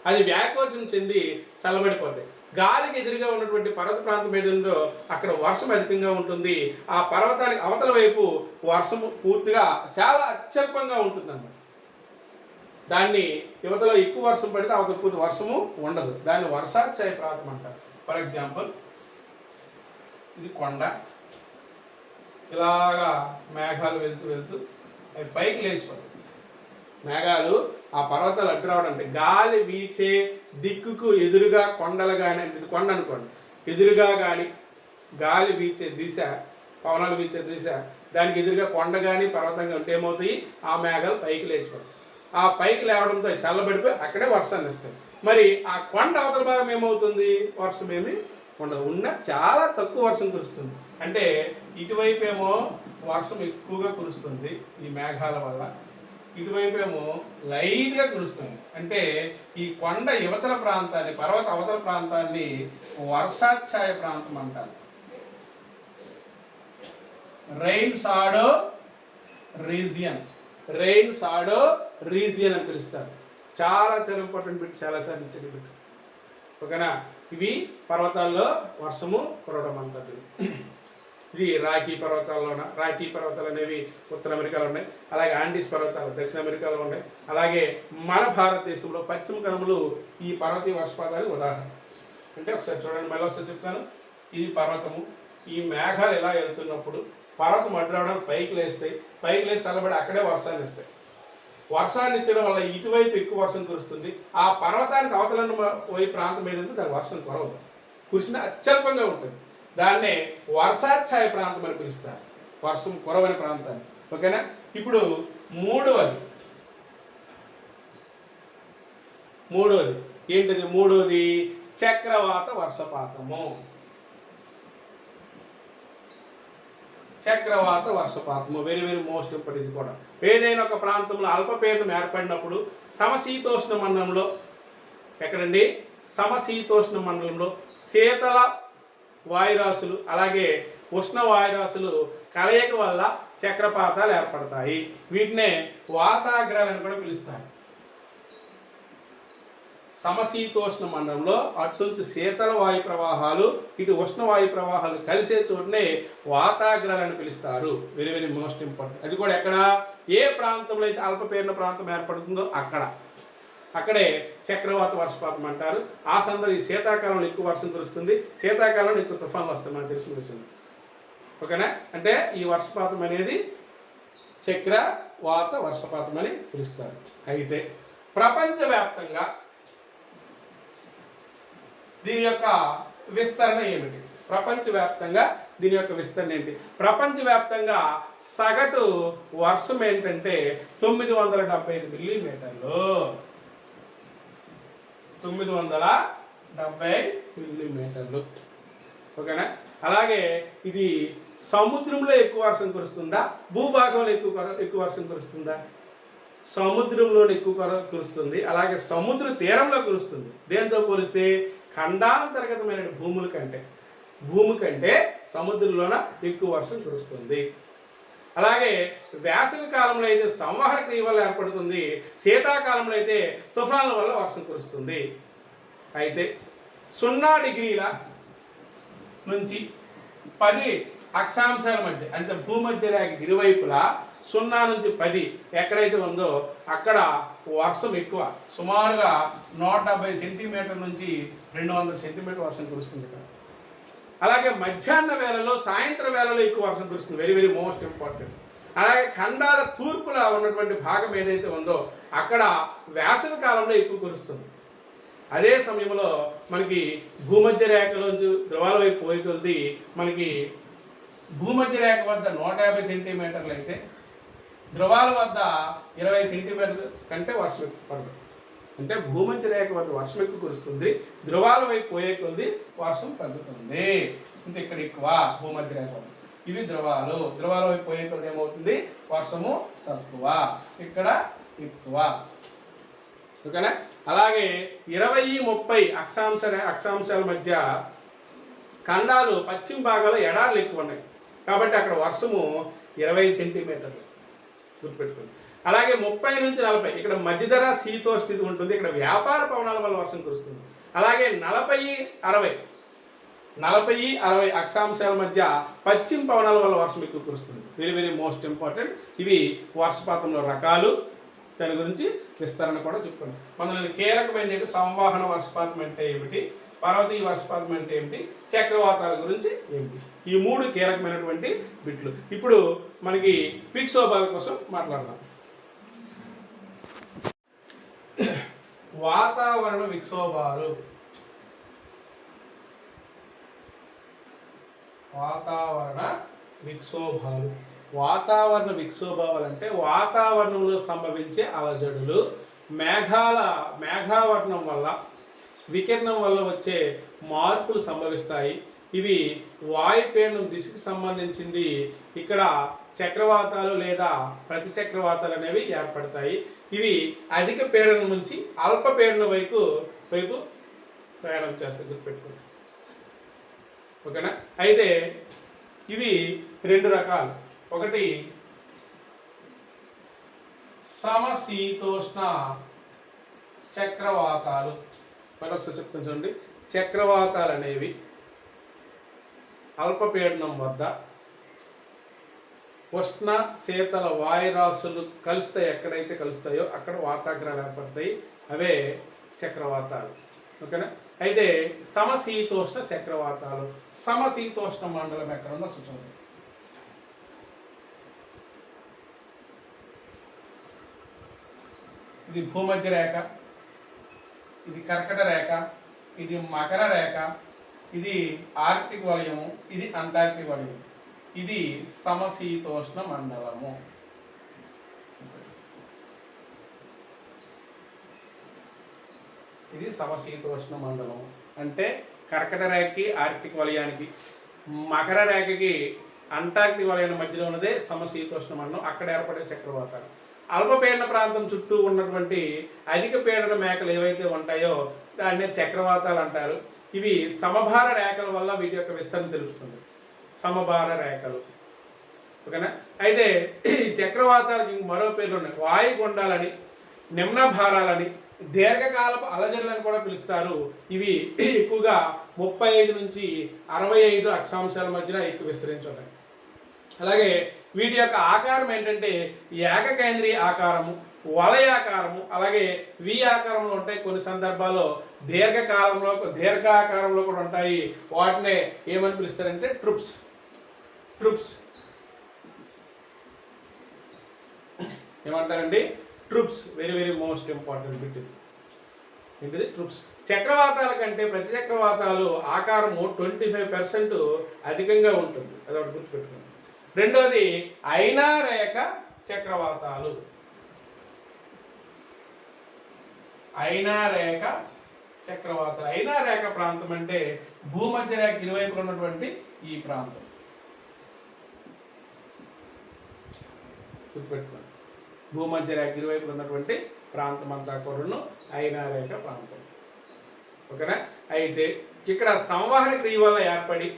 అది వ్యాకోచం చెంది చల్లబడిపోతాయి. గాలికి ఎదురుగా ఉన్నటువంటి పర్వత ప్రాంతం ఏదో అక్కడ వర్షం అధికంగా ఉంటుంది. ఆ పర్వతానికి అవతల వైపు వర్షము పూర్తిగా చాలా అత్యల్పంగా ఉంటుందన్నమాట. దాన్ని యువతలో ఎక్కువ వర్షం పడితే అవతల పూర్తి వర్షము ఉండదు. దాన్ని వర్షాఛాయ ప్రాంతం అంటారు. ఫర్ ఎగ్జాంపుల్ ఇది కొండ, ఇలాగా మేఘాలు వెళ్తూ వెళ్తూ అవి పైకి లేచిపోతాయి. మేఘాలు ఆ పర్వతాలు అడ్డు రావడం అంటే గాలి వీచే దిక్కుకు ఎదురుగా కొండలు కానీ, ఇది కొండ అనుకోండి, ఎదురుగా కానీ గాలి వీచే దిశ, పవనాలు వీచే దిశ, దానికి ఎదురుగా కొండ కానీ పర్వతంగా ఉంటే ఏమవుతాయి? ఆ మేఘాలు పైకి లేచిపోతాయి. ఆ పైకి లేవడంతో చల్లబడిపోయి అక్కడే వర్షాన్ని ఇస్తాయి. మరి ఆ కొండ అవతల భాగం ఏమవుతుంది? వర్షం ఏమి ఉండదు. ఉన్న చాలా తక్కువ వర్షం కురుస్తుంది. అంటే ఇటువైపు ఏమో వర్షం ఎక్కువగా కురుస్తుంది ఈ మేఘాల వల్ల, ఇటువైపు ఏమో లైట్గా కురుస్తుంది. అంటే ఈ కొండ యువతల ప్రాంతాన్ని, పర్వత అవతల ప్రాంతాన్ని వర్షాఛాయ ప్రాంతం అంటారు. Rain shadow region, rain shadow region అని పిలుస్తారు. చాలా చాలా ఇంపార్టెంట్ బిట్, చాలాసార్లు ఇచ్చిన బిట్. ఓకేనా? ఇవి పర్వతాల్లో వర్షము కురవడం అంటారు. ఇది రాకీ పర్వతాలు అనేవి ఉత్తర అమెరికాలో ఉన్నాయి. అలాగే ఆండీస్ పర్వతాలు దక్షిణ అమెరికాలో ఉన్నాయి. అలాగే మన భారతదేశంలో పశ్చిమ కనుమలు ఈ పర్వతీయ వర్షపాతానికి ఉదాహరణ. అంటే ఒకసారి చూడండి, మళ్ళీ ఒకసారి చెప్తాను. ఇది పర్వతము. ఈ మేఘాలు ఎలా వెళ్తున్నప్పుడు పర్వతం అడ్డు రావడానికి పైకి లేస్తాయి. పైకి లేచి చల్లబడి అక్కడే వర్షాన్ని ఇస్తాయి. వర్షాన్ని ఇచ్చడం వల్ల ఇటువైపు ఎక్కువ వర్షం కురుస్తుంది. ఆ పర్వతానికి అవతల వైపు ప్రాంతం ఏదంటే దానికి వర్షం కురవదు, కురిసిన అత్యల్పంగా ఉంటుంది. దాన్నే వర్షాఛాయ ప్రాంతం అని పిలుస్తారు, వర్షం కురవని ప్రాంతాన్ని. ఓకేనా? ఇప్పుడు మూడవది ఏంటిది? మూడవది చక్రవాత వర్షపాతము. చక్రవాత వర్షపాతము వెరీ వెరీ మోస్ట్ ఇంపార్టెంట్. ఇది కూడా ఏదైనా ఒక ప్రాంతంలో అల్పపీడనం ఏర్పడినప్పుడు సమశీతోష్ణ మండలంలో, ఎక్కడండి? సమశీతోష్ణ మండలంలో శీతల వాయురాశులు అలాగే ఉష్ణ వాయురాశులు కలయిక వల్ల చక్రపాతాలు ఏర్పడతాయి. వీటినే వాతాగ్రాలని కూడా పిలుస్తారు. సమశీతోష్ణ మండలంలో అటుంచి శీతల వాయు ప్రవాహాలు ఇటు ఉష్ణ వాయు ప్రవాహాలు కలిసే చోటనే వాతాగ్రాలని పిలుస్తారు. Very very most important. అది కూడా ఎక్కడ, ఏ ప్రాంతంలో అయితే అల్పపీడన ప్రాంతం ఏర్పడుతుందో అక్కడే చక్రవాత వర్షపాతం అంటారు. ఆ సందర్భంలో శీతాకాలంలో ఎక్కువ వర్షం కురుస్తుంది, శీతాకాలంలో ఎక్కువ తుఫాన్లు వస్తాయి, మనకు తెలిసిన విషయం. ఓకేనా? అంటే ఈ వర్షపాతం అనేది చక్రవాత వర్షపాతం అని పిలుస్తారు. అయితే ప్రపంచవ్యాప్తంగా దీని యొక్క విస్తరణ ఏమిటి? ప్రపంచవ్యాప్తంగా దీని యొక్క విస్తరణ ఏంటి? ప్రపంచవ్యాప్తంగా సగటు వర్షం ఏంటంటే 975 మిల్లీమీటర్లు. 970 మిల్లీమీటర్లు. ఓకేనా? అలాగే ఇది సముద్రంలో ఎక్కువ వర్షం కురుస్తుందా, భూభాగంలో ఎక్కువ వర్షం కురుస్తుందా? సముద్రంలో ఎక్కువ కురుస్తుంది. అలాగే సముద్ర తీరంలో కురుస్తుంది. దేంతో పోలిస్తే ఖండాంతర్గతమైన భూమి కంటే సముద్రంలోన ఎక్కువ వర్షం కురుస్తుంది. అలాగే వేసవి కాలంలో అయితే సంవహన క్రియ వల్ల ఏర్పడుతుంది, శీతాకాలంలో అయితే తుఫాన్ల వల్ల వర్షం కురుస్తుంది. అయితే 0 డిగ్రీల నుంచి 10 అక్షాంశాల మధ్య అంటే భూమధ్య రేఖ ఇరువైపులా 0 నుంచి 10 ఎక్కడైతే ఉందో అక్కడ వర్షం ఎక్కువ, సుమారుగా 170 సెంటీమీటర్ నుంచి 200 సెంటీమీటర్ వర్షం కురుస్తుంది ఇక్కడ. అలాగే మధ్యాహ్న వేళలో, సాయంత్రం వేళలో ఎక్కువ వర్షం కురుస్తుంది. Very very most important. అలాగే ఖండాల తూర్పులా ఉన్నటువంటి భాగం ఏదైతే ఉందో అక్కడ వేసవి కాలంలో ఎక్కువ కురుస్తుంది. అదే సమయంలో మనకి భూమధ్య రేఖలోంచి ధ్రువాల వైపు పోయి కొద్ది మనకి భూమధ్య రేఖ వద్ద 150 సెంటీమీటర్లు అయితే ధ్రువాల వద్ద 20 సెంటీమీటర్ల కంటే వర్షం ఎక్కువ పడదు. అంటే భూమధ్య రేఖ వద్ద వర్షం ఎక్కువ కురుస్తుంది, ధ్రువాల వైపు పోయే కొద్ది వర్షం తగ్గుతుంది. అంటే ఇక్కడ ఎక్కువ భూమధ్య రేఖ వద్ద. ఇవి ధ్రువాల వైపు పోయే కొద్ది ఏమవుతుంది, వర్షము తక్కువ, ఇక్కడ ఎక్కువ. ఓకేనా? అలాగే 20-30 అక్షాంశాల మధ్య ఖండాలు పశ్చిమ భాగాల్లో ఎడారులు ఎక్కువ ఉన్నాయి కాబట్టి అక్కడ వర్షము 20 సెంటీమీటర్లు, గుర్తుపెట్టుకోండి. అలాగే 30 నుంచి 40 ఇక్కడ మధ్యధర శీతోస్థితి ఉంటుంది, ఇక్కడ వ్యాపార పవనాల వల్ల వర్షం కురుస్తుంది. అలాగే 40-60 అక్షాంశాల మధ్య పశ్చిమ పవనాల వల్ల వర్షం ఎక్కువ కురుస్తుంది. Very very most important. ఇవి వర్షపాతంలో రకాలు, దాని గురించి విస్తరణ కూడా చెప్పుకోండి. మనల్ని కీలకమైనది సంవాహన వర్షపాతం అంటే ఏమిటి, పర్వతీయ వర్షపాతం అంటే ఏమిటి, చక్రవాతాల గురించి ఏమిటి, ఈ 3 కీలకమైనటువంటి బిట్లు. ఇప్పుడు మనకి విక్షోభాల కోసం మాట్లాడదాం. వాతావరణ విక్షోభాలు. వాతావరణ విక్షోభాలు అంటే వాతావరణంలో సంభవించే అలజడులు, మేఘావరణం వల్ల, వికిరణం వల్ల వచ్చే మార్పులు సంభవిస్తాయి. ఇవి వాయుపీడనం దిశకు సంబంధించింది. ఇక్కడ చక్రవాతాలు లేదా ప్రతి చక్రవాతాలు అనేవి ఏర్పడతాయి. ఇవి అధిక పీడనం నుంచి అల్ప పీడనం వైపు ప్రయాణం చేస్తాయి, గుర్తుపెట్టుకోండి. ఓకేనా? అయితే ఇవి 2 రకాలు. ఒకటి సమశీతోష్ణ చక్రవాతాలు. మరొకసారి చెప్తాను చూడండి. చక్రవాతాలు అనేవి అల్పపీడనం వద్ద ఉష్ణ శీతల వాయురాశులు కలుస్తాయి, ఎక్కడైతే కలుస్తాయో అక్కడ వాతాగ్రాలు ఏర్పడతాయి, అవే చక్రవాతాలు. ఓకేనా? అయితే సమశీతోష్ణ చక్రవాతాలు. సమశీతోష్ణ మండలం ఎక్కడ ఉందో చూడండి. ఇది భూమధ్య రేఖ, ఇది కర్కట రేఖ, ఇది మకర రేఖ, ఇది ఆర్కిటిక్ వలయము, ఇది అంటార్కిటిక్ వలయము. ఇది సమశీతోష్ణ మండలము. ఇది సమశీతోష్ణ మండలం అంటే కర్కట రేఖకి ఆర్కిటిక్ వలయానికి, మకర రేఖకి అంటార్కిటిక్ వలయానికి మధ్యలో ఉన్నదే సమశీతోష్ణ మండలం. అక్కడ ఏర్పడే చక్రవాతాలు. అల్పపీడన ప్రాంతం చుట్టూ ఉన్నటువంటి అధిక పీడన మేకలు ఏవైతే ఉంటాయో దాన్ని చక్రవాతాలు అంటారు. ఇవి సమభార రేఖల వల్ల వీటి యొక్క విస్తరణ తెలుస్తుంది. సమభార రేఖలు. ఓకేనా. అయితే ఈ చక్రవాతాలకి మరో పేర్లు ఉన్నాయి. వాయుగుండాలని, నిమ్న భారాలని, దీర్ఘకాలపు అలజడులని కూడా పిలుస్తారు. ఇవి ఎక్కువగా 35 నుంచి 65 అక్షాంశాల మధ్యన ఎక్కువ విస్తరించి ఉన్నాయి. అలాగే వీటి యొక్క ఆకారం ఏంటంటే ఏకకేంద్రీయ ఆకారము, వలయాకారము, అలాగే వి ఆకారంలో ఉంటాయి. కొన్ని సందర్భాల్లో దీర్ఘాకారంలో కూడా ఉంటాయి. వాటినే ఏమని పిలుస్తారంటే ట్రూప్స్. ఏమంటారండి? Troops. Very very most important bit ఇది. ఏంటిది? ట్రూప్స్. చక్రవాతాల కంటే ప్రతి చక్రవాతాలు ఆకారము 25% అధికంగా ఉంటుంది. అదొకటి గుర్తుపెట్టుకోండి. రెండోది అయినా రేఖ చక్రవాతాలు. అయినా రేఖ ప్రాంతం అంటే భూమధ్య రేఖ ఇరువైపులు ఉన్నటువంటి ఈ ప్రాంతం. గుర్తుపెట్టుకోండి. భూమధ్య రేఖ ఇరువైపులు ఉన్నటువంటి ప్రాంతం అంతా కూడా అయినా రేఖ ప్రాంతం. ఓకేనా. అయితే ఇక్కడ సంవహన క్రియ వల్ల ఏర్పడి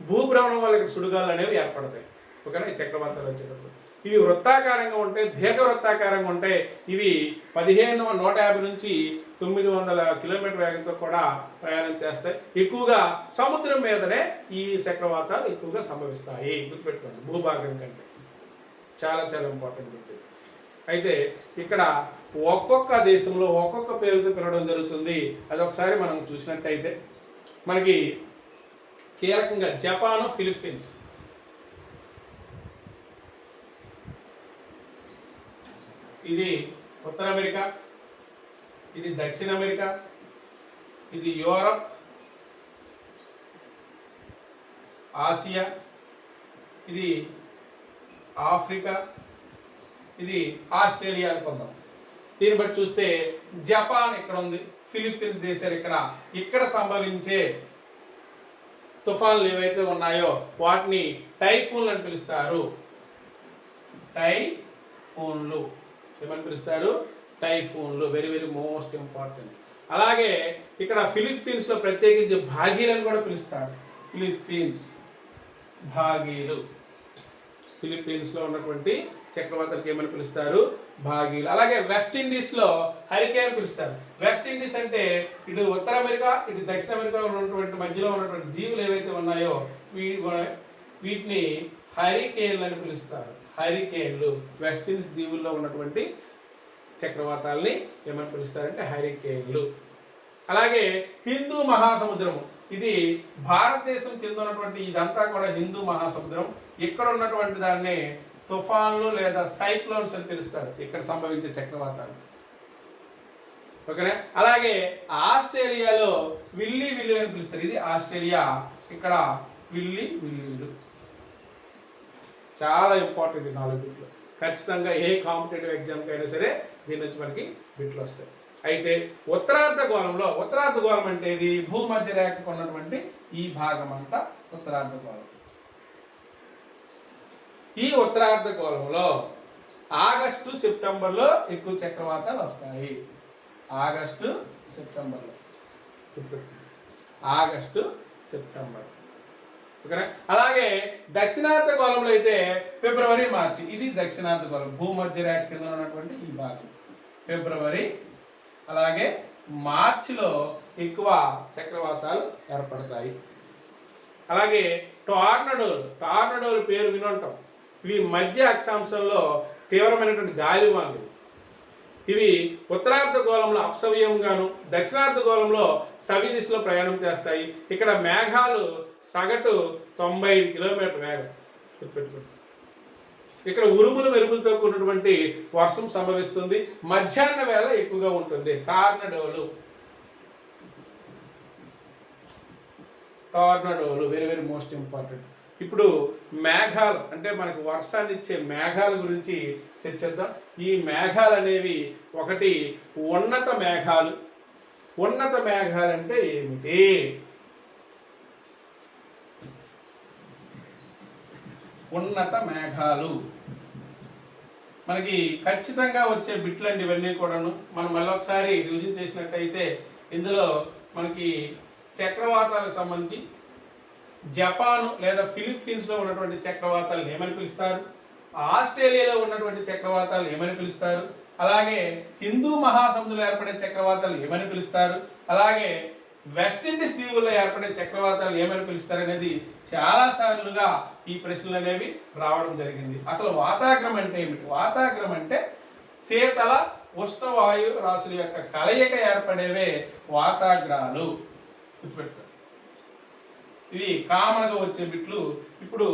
భూభ్రమణం వల్ల ఇక్కడ సుడిగాలు అనేవి ఏర్పడతాయి. ఓకేనా. ఈ చక్రవాతాలు వచ్చేటప్పుడు ఇవి వృత్తాకారంగా ఉంటాయి, దీర్ఘవృత్తాకారంగా ఉంటాయి. ఇవి 150 నుంచి 900 కిలోమీటర్ వేగంతో కూడా ప్రయాణం చేస్తాయి. ఎక్కువగా సముద్రం మీదనే ఈ చక్రవాతాలు ఎక్కువగా సంభవిస్తాయి. గుర్తుపెట్టుకోండి. భూభాగం కంటే చాలా చాలా ఇంపార్టెంట్ ఉంటుంది. అయితే ఇక్కడ ఒక్కొక్క దేశంలో ఒక్కొక్క పేరుతో పిలవడం జరుగుతుంది. అది ఒకసారి మనం చూసినట్టయితే మనకి కీలకంగా జపాను, ఫిలిప్పీన్స్. ఇది ఉత్తర అమెరికా, ఇది దక్షిణ అమెరికా, ఇది యూరప్, ఆసియా, ఇది ఆఫ్రికా, ఇది ఆస్ట్రేలియా అనుకుందాం. దీన్ని బట్టి చూస్తే జపాన్ ఇక్కడ ఉంది, ఫిలిప్పీన్స్ దేశాలు ఇక్కడ సంభవించే తుఫాన్లు ఏవైతే ఉన్నాయో వాటిని టైఫూన్లు అని పిలుస్తారు. టైఫూన్లు ఏమని పిలుస్తారు? టైఫూన్లు. Very very most important. అలాగే ఇక్కడ ఫిలిప్పీన్స్లో ప్రత్యేకించి భాగీలు అని కూడా పిలుస్తారు. ఫిలిప్పీన్స్ భాగీలు. ఫిలిప్పీన్స్లో ఉన్నటువంటి చక్రవాతాలకు ఏమని పిలుస్తారు? భాగీలు. అలాగే వెస్ట్ ఇండీస్లో హరికేన్ పిలుస్తారు. వెస్ట్ ఇండీస్ అంటే ఇటు ఉత్తర అమెరికా, ఇటు దక్షిణ అమెరికా ఉన్నటువంటి మధ్యలో ఉన్నటువంటి దీవులు ఏవైతే ఉన్నాయో వీటిని హరికేన్లు అని పిలుస్తారు. హరికేన్లు. వెస్ట్ ఇండీస్ దీవుల్లో ఉన్నటువంటి చక్రవాతాలని ఏమని పిలుస్తారంటే హరికేన్లు. అలాగే హిందూ మహాసముద్రము. ఇది భారతదేశం కింద ఉన్నటువంటి ఇదంతా కూడా హిందూ మహాసముద్రం. ఇక్కడ ఉన్నటువంటి దాన్ని తుఫాన్లు లేదా సైక్లోన్స్ అని పిలుస్తారు. ఇక్కడ సంభవించే చక్రవాతాలు. ఓకేనా. అలాగే ఆస్ట్రేలియాలో విల్లీ విల్లు అని పిలుస్తారు. ఇది ఆస్ట్రేలియా. ఇక్కడ విల్లీ విల్లు. చాలా ఇంపార్టెంట్. 4 బిట్లు ఖచ్చితంగా ఏ కాంపిటేటివ్ ఎగ్జామ్కి అయినా సరే దీని నుంచి మనకి బిట్లు వస్తాయి. అయితే ఉత్తరార్ధగోళం అంటే ఇది భూమధ్య రేఖకు ఉన్నటువంటి ఈ భాగం అంతా ఉత్తరార్ధగోళం. ఈ ఉత్తరార్ధగోళంలో ఆగస్టు సెప్టెంబర్లో ఎక్కువ చక్రవాతాలు వస్తాయి. August September. ఓకేనా. అలాగే దక్షిణార్ధగోళంలో అయితే ఫిబ్రవరి, మార్చి. ఇది దక్షిణార్ధగోళం. భూమధ్య రేఖ కింద ఉన్నటువంటి ఈ భాగం ఫిబ్రవరి. అలాగే మార్చిలో ఎక్కువ చక్రవాతాలు ఏర్పడతాయి. అలాగే టార్నడోలు పేరు వినుంటాం. ఇవి మధ్య అక్షాంశంలో తీవ్రమైనటువంటి గాలివాన్లు. ఇవి ఉత్తరార్ధగోళంలో అపసవ్యంగాను, దక్షిణార్ధగోళంలో సవ్య దిశలో ప్రయాణం చేస్తాయి. ఇక్కడ మేఘాలు సగటు 95 కిలోమీటర్ వేగం. ఇక్కడ ఉరుములు మెరుపులతో కూడినటువంటి వర్షం సంభవిస్తుంది. మధ్యాహ్న వేళ ఎక్కువగా ఉంటుంది. టార్నడోలు వెరీ వెరీ మోస్ట్ ఇంపార్టెంట్. ఇప్పుడు మేఘాలు అంటే మనకు వర్షాన్ని ఇచ్చే మేఘాల గురించి చర్చిద్దాం. ఈ మేఘాలు అనేవి ఒకటి ఉన్నత మేఘాలు. ఉన్నత మేఘాలు అంటే ఏమిటి? ఉన్నత మేఘాలు మనకి ఖచ్చితంగా వచ్చే బిట్లండి ఇవన్నీ కూడాను. మనం మళ్ళీ ఒకసారి రివిజన్ చేసినట్టయితే ఇందులో మనకి చక్రవాతాలకు సంబంధించి జపాను లేదా ఫిలిప్పీన్స్లో ఉన్నటువంటి చక్రవాతాలను ఏమని పిలుస్తారు, ఆస్ట్రేలియాలో ఉన్నటువంటి చక్రవాతాలు ఏమని పిలుస్తారు, అలాగే హిందూ మహాసముద్రంలో ఏర్పడే చక్రవాతాలు ఏమని పిలుస్తారు, అలాగే వెస్టిండీస్ దీవుల్లో ఏర్పడే చక్రవాతాలు ఏమని పిలుస్తారు అనేది చాలా సార్లుగా ఈ ప్రశ్నలు అనేవి రావడం జరిగింది. అసలు వాతాగ్రం అంటే ఏమిటి? వాతాగ్రం అంటే శీతల ఉష్ణవాయు రాశుల యొక్క కలయిక ఏర్పడేవే వాతాగ్రాలు. గుర్తుపెట్టుకో, ఇవి కామన్గా వచ్చే బిట్లు. ఇప్పుడు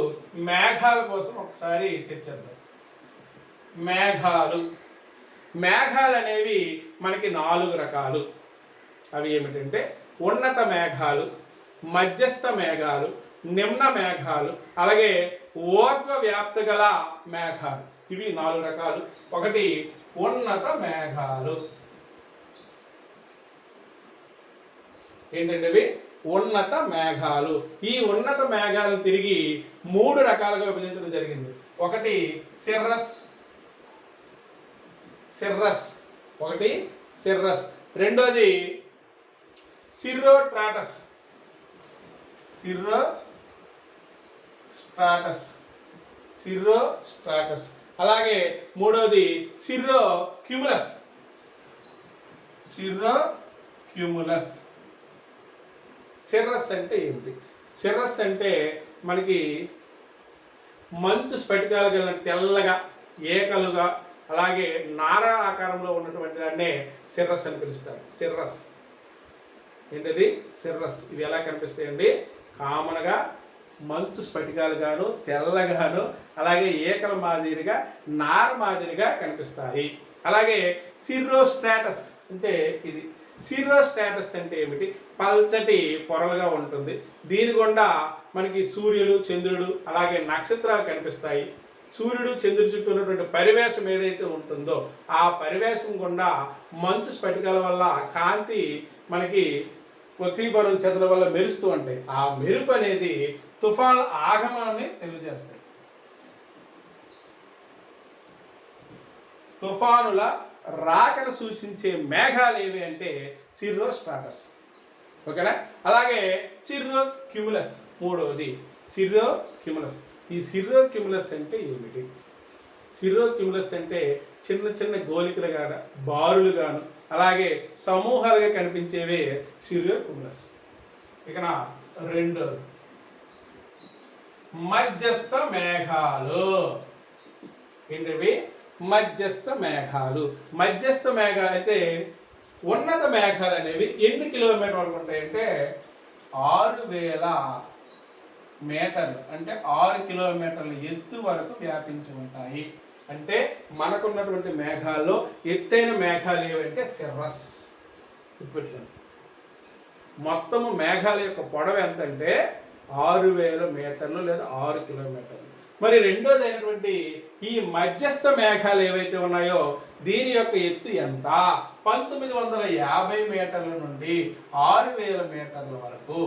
మేఘాల కోసం ఒకసారి చర్చిద్దాం. మేఘాలు అనేవి మనకి 4 రకాలు. అవి ఏమిటంటే ఉన్నత మేఘాలు, మధ్యస్థ మేఘాలు, నిమ్న మేఘాలు, అలాగే ఊర్ధ్వ వ్యాప్తి గల మేఘాలు. ఇవి 4 రకాలు. ఒకటి ఉన్నత మేఘాలు. ఏంటంటే ఇవి ఉన్నత మేఘాలు. ఈ ఉన్నత మేఘాలను తిరిగి 3 రకాలుగా విభజించడం జరిగింది. ఒకటి సిర్రస్, రెండోది సిర్రోస్ట్రాటస్, అలాగే మూడోది సిర్రోక్యుములస్. సిర్రస్ అంటే ఏమిటి? సిర్రస్ అంటే మనకి మంచు స్ఫటికాలు కలిగిన తెల్లగా ఏకలుగా అలాగే నార ఆకారంలో ఉన్నటువంటి దాన్నే సిర్రస్ అని పిలుస్తారు. ఏంటది? సిర్రస్. ఇవి ఎలా కనిపిస్తాయండి? కామన్గా మంచు స్ఫటికాలు గాను తెల్లగాను అలాగే ఏకల మాదిరిగా నార మాదిరిగా కనిపిస్తాయి. అలాగే సిర్రోస్ట్రాటస్ అంటే ఇది. సిర్రోస్ట్రాటస్ అంటే ఏమిటి? పల్చటి పొరలుగా ఉంటుంది. దీని గుండా మనకి సూర్యుడు, చంద్రుడు అలాగే నక్షత్రాలు కనిపిస్తాయి. సూర్యుడు, చంద్రుడి చుట్టూ ఉన్నటువంటి పరివేశం ఏదైతే ఉంటుందో ఆ పరివేశం గుండా మంచు స్ఫటికాల వల్ల కాంతి మనకి వక్రీభవనం చెదల వల్ల మెరుస్తూ ఉంటాయి. ఆ మెరుపు అనేది తుఫాన్ ఆగమనాన్ని తెలియజేస్తాయి. తుఫానుల రాకను సూచించే మేఘాలు ఏవి అంటే సిర్రోస్ట్రాటస్. ఓకేనా? అలాగే సిర్రోక్యుములస్ మూడవది. సిర్రోక్యుములస్. ఈ సిర్రోక్యుములస్ అంటే ఏమిటి? సిర్రోక్యుములస్ అంటే చిన్న చిన్న గోలికలు గాను బారులు గాను అలాగే సమూహాలుగా కనిపించేవే సిర్రోక్యుములస్. ఇక రెండోది మధ్యస్థ మేఘాలు. ఏంటవి? మధ్యస్థ మేఘాలు. మధ్యస్థ మేఘాలు అయితే ఉన్నత మేఘాలు అనేవి ఎన్ని కిలోమీటర్ల వరకు ఉంటాయంటే 6000 మీటర్లు అంటే 6 కిలోమీటర్ల ఎత్తు వరకు వ్యాపించి ఉంటాయి. అంటే మనకున్నటువంటి మేఘాల్లో ఎత్తైన మేఘాలు ఏవంటే సిర్రస్. గుర్తుపెట్టుకోండి. మొత్తము మేఘాల యొక్క పొడవు ఎంతంటే 6000 మీటర్లు లేదా 6 కిలోమీటర్లు. మరి రెండోది అయినటువంటి ఈ మధ్యస్థ మేఘాలు ఏవైతే ఉన్నాయో దీని యొక్క ఎత్తు ఎంత? 1950 మీటర్ల నుండి 6000 మీటర్ల వరకు.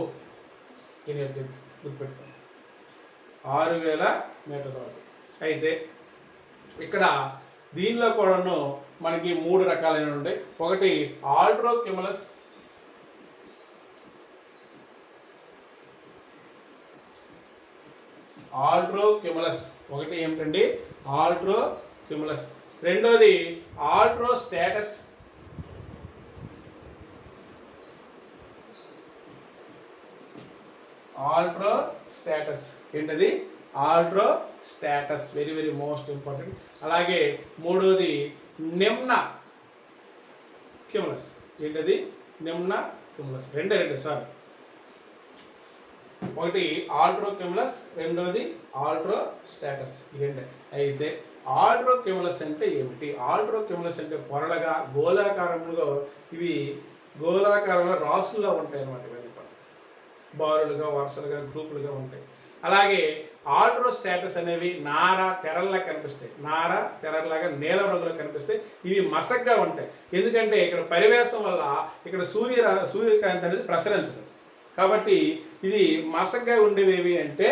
దీని యొక్క ఎత్తు గుర్తుపెట్టుకోండి, 6000 మీటర్ల వరకు. అయితే ఇక్కడ దీనిలో కూడాను మనకి 3 రకాలైన ఉంటాయి. ఒకటి ఆల్ట్రోక్యుములస్, ఒకటి ఏమిటండి? ఆల్ట్రోక్యుములస్. రెండోది ఆల్ట్రోస్టాటస్, ఏంటది? Altostratus. Very very most important. అలాగే మూడోది నిమ్న క్యుములస్. ఏంటది? నిమ్న క్యుములస్. రెండు సారీ. ఒకటి ఆల్ట్రోక్యుములస్, రెండోది ఆల్ట్రోస్టాటస్. రెండు. అయితే ఆల్ట్రోక్యుములస్ అంటే ఏమిటి? ఆల్ట్రోక్యుములస్ అంటే పొరలుగా గోళాకారంలో, ఇవి గోళాకారంలో రాసుల్లో ఉంటాయి అన్నమాట. ఇవన్నీ కూడా బారులుగా వరుసలుగా గ్రూపులుగా ఉంటాయి. అలాగే ఆల్ట్రోస్టాటస్ అనేవి నార తెరల్లాగా కనిపిస్తాయి. నార తెరల్లాగా నీలం రంగులో కనిపిస్తాయి. ఇవి మసగ్గా ఉంటాయి. ఎందుకంటే ఇక్కడ పరివేశం వల్ల ఇక్కడ సూర్యకాంతి అనేది ప్రసరించదు. కాబట్టి ఇది మసగ్గా ఉండేవి అంటే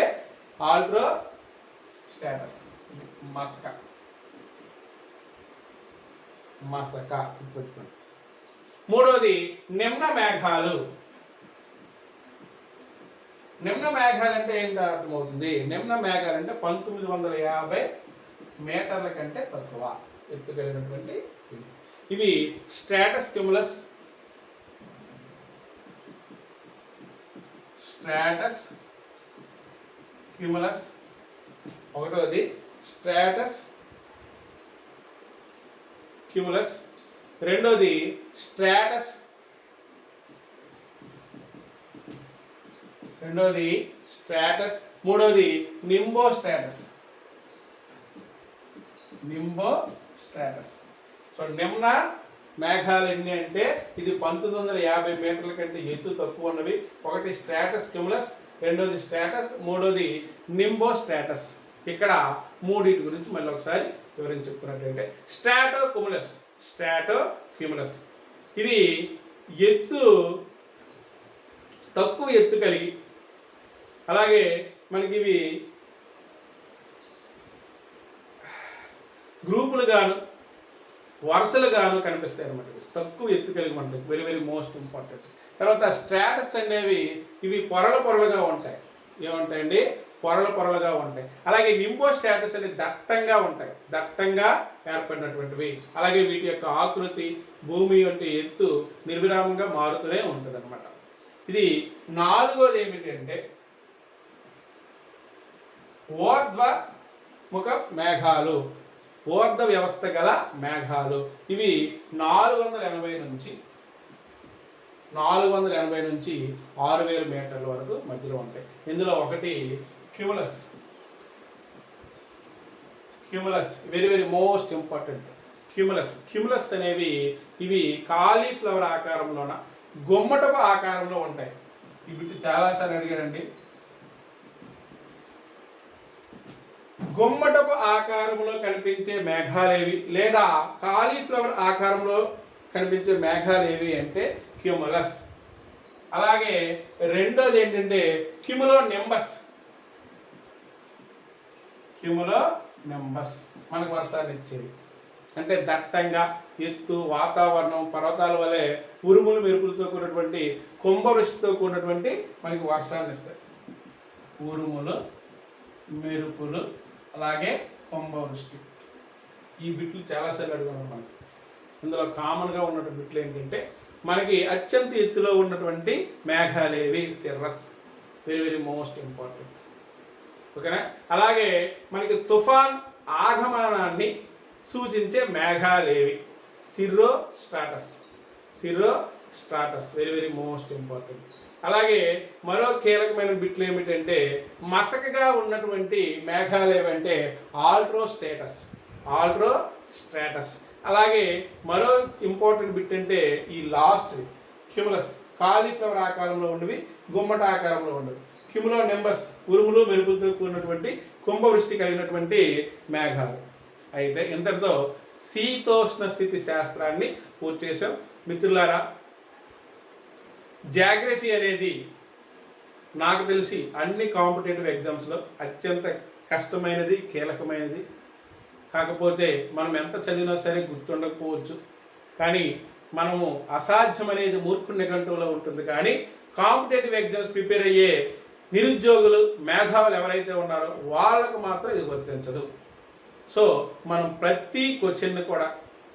ఆల్ట్రోస్టాటస్. మసక. మూడోది నిమ్న మేఘాలు. నిమ్న మేఘాలు అంటే ఏంటి అర్థమవుతుంది? నిమ్న మేఘాలు అంటే 1950 మీటర్ల కంటే తక్కువ ఎత్తు కలిగినటువంటి ఇవి స్ట్రాటస్ క్యూములస్, స్ట్రాటస్ క్యూములస్ ఒకటోది, స్ట్రాటస్ క్యూములస్ రెండోది, స్ట్రాటస్ మూడోది నింబో స్ట్రాటస్. సో నిమ్న మేఘాలు ఎన్ని అంటే ఇది 1950 మీటర్ల కంటే ఎత్తు తక్కువ ఉన్నవి. ఒకటి స్ట్రాటస్ క్యూములస్, రెండోది స్ట్రాటస్, మూడోది నింబో స్ట్రాటస్. ఇక్కడ మూడింటి గురించి మళ్ళీ ఒకసారి వివరించి చెప్పుకున్నట్లయితే స్ట్రాటో క్యూములస్ ఇది ఎత్తు తక్కువ ఎత్తు కలిగి, అలాగే మనకి ఇవి గ్రూపులుగాను వరుసలుగాను కనిపిస్తాయి అన్నమాట. తక్కువ ఎత్తు కలిగి మనకి వెరీ వెరీ మోస్ట్ ఇంపార్టెంట్. తర్వాత స్ట్రాటస్ అనేవి ఇవి పొరలుగా ఉంటాయి. ఏముంటాయండి? పొరలుగా ఉంటాయి. అలాగే నింబో స్ట్రాటస్ అనేవి దట్టంగా ఏర్పడినటువంటివి. అలాగే వీటి యొక్క ఆకృతి భూమి వంటి ఎత్తు నిర్విరామంగా మారుతూనే ఉంటుంది అనమాట. ఇది నాలుగోది ఏమిటంటే ఊర్ధ్వముఖ మేఘాలు, ఊర్ధ్వ వ్యవస్థ గల మేఘాలు. ఇవి 480 నుంచి 6000 మీటర్ల వరకు మధ్యలో ఉంటాయి. ఇందులో ఒకటి cumulus very very most important. Cumulus అనేవి ఇవి కాలీఫ్లవర్ ఆకారంలోన గుమ్మటపు ఆకారంలో ఉంటాయి. ఈ బిట్టు చాలాసార్లు అడిగాడండి. గుమ్మటపు ఆకారంలో కనిపించే మేఘాలేవి లేదా కాలీఫ్లవర్ ఆకారంలో కనిపించే మేఘాలేవి అంటే క్యూములస్. అలాగే రెండోది ఏంటంటే క్యూములో నింబస్ మనకు వర్షాన్ని ఇచ్చేవి. అంటే దట్టంగా ఎత్తు వాతావరణం పర్వతాల వలె ఉరుములు మెరుపులతో కూడినటువంటి కుంభవృష్టితో కూడినటువంటి మనకి వర్షాన్ని ఇస్తాయి. ఉరుములు మెరుపులు అలాగే కుంభవృష్టి. ఈ బిట్లు చాలాసార్లు అడుగున్నాం మనకి. ఇందులో కామన్గా ఉన్నటువంటి బిట్లు ఏంటంటే మనకి అత్యంత ఎత్తులో ఉన్నటువంటి మేఘాలేవి cirrus very very most important. ఓకేనా? అలాగే మనకి తుఫాన్ ఆగమనాన్ని సూచించే మేఘాలేవి cirrostratus very very most important. అలాగే మరో కీలకమైన బిట్లు ఏమిటంటే మసకగా ఉన్నటువంటి మేఘాలు ఏవంటే ఆల్ట్రో స్ట్రాటస్. అలాగే మరో ఇంపార్టెంట్ బిట్ అంటే ఈ లాస్ట్ క్యూములస్ కాలీఫ్లవర్ ఆకారంలో ఉన్నవి గుమ్మట ఆకారంలో ఉన్నవి. క్యూములో నింబస్ ఉరుములు మెరుపులతో కూడినటువంటి కుంభవృష్టి కలిగినటువంటి మేఘాలు. అయితే ఇంతటితో శీతోష్ణ స్థితి శాస్త్రాన్ని పూర్తి చేసాం. మిత్రులారా, జాగ్రఫీ అనేది నాకు తెలిసి అన్ని కాంపిటేటివ్ ఎగ్జామ్స్లో అత్యంత కష్టమైనది, కీలకమైనది. కాకపోతే మనం ఎంత చదివినా సరే గుర్తుండకపోవచ్చు. కానీ మనము అసాధ్యం అనేది మూర్ఖుని నిఘంటువులో ఉంటుంది. కానీ కాంపిటేటివ్ ఎగ్జామ్స్ ప్రిపేర్ అయ్యే నిరుద్యోగులు మేధావులు ఎవరైతే ఉన్నారో వాళ్ళకు మాత్రం ఇది వర్తించదు. సో మనం ప్రతి క్వశ్చన్ని కూడా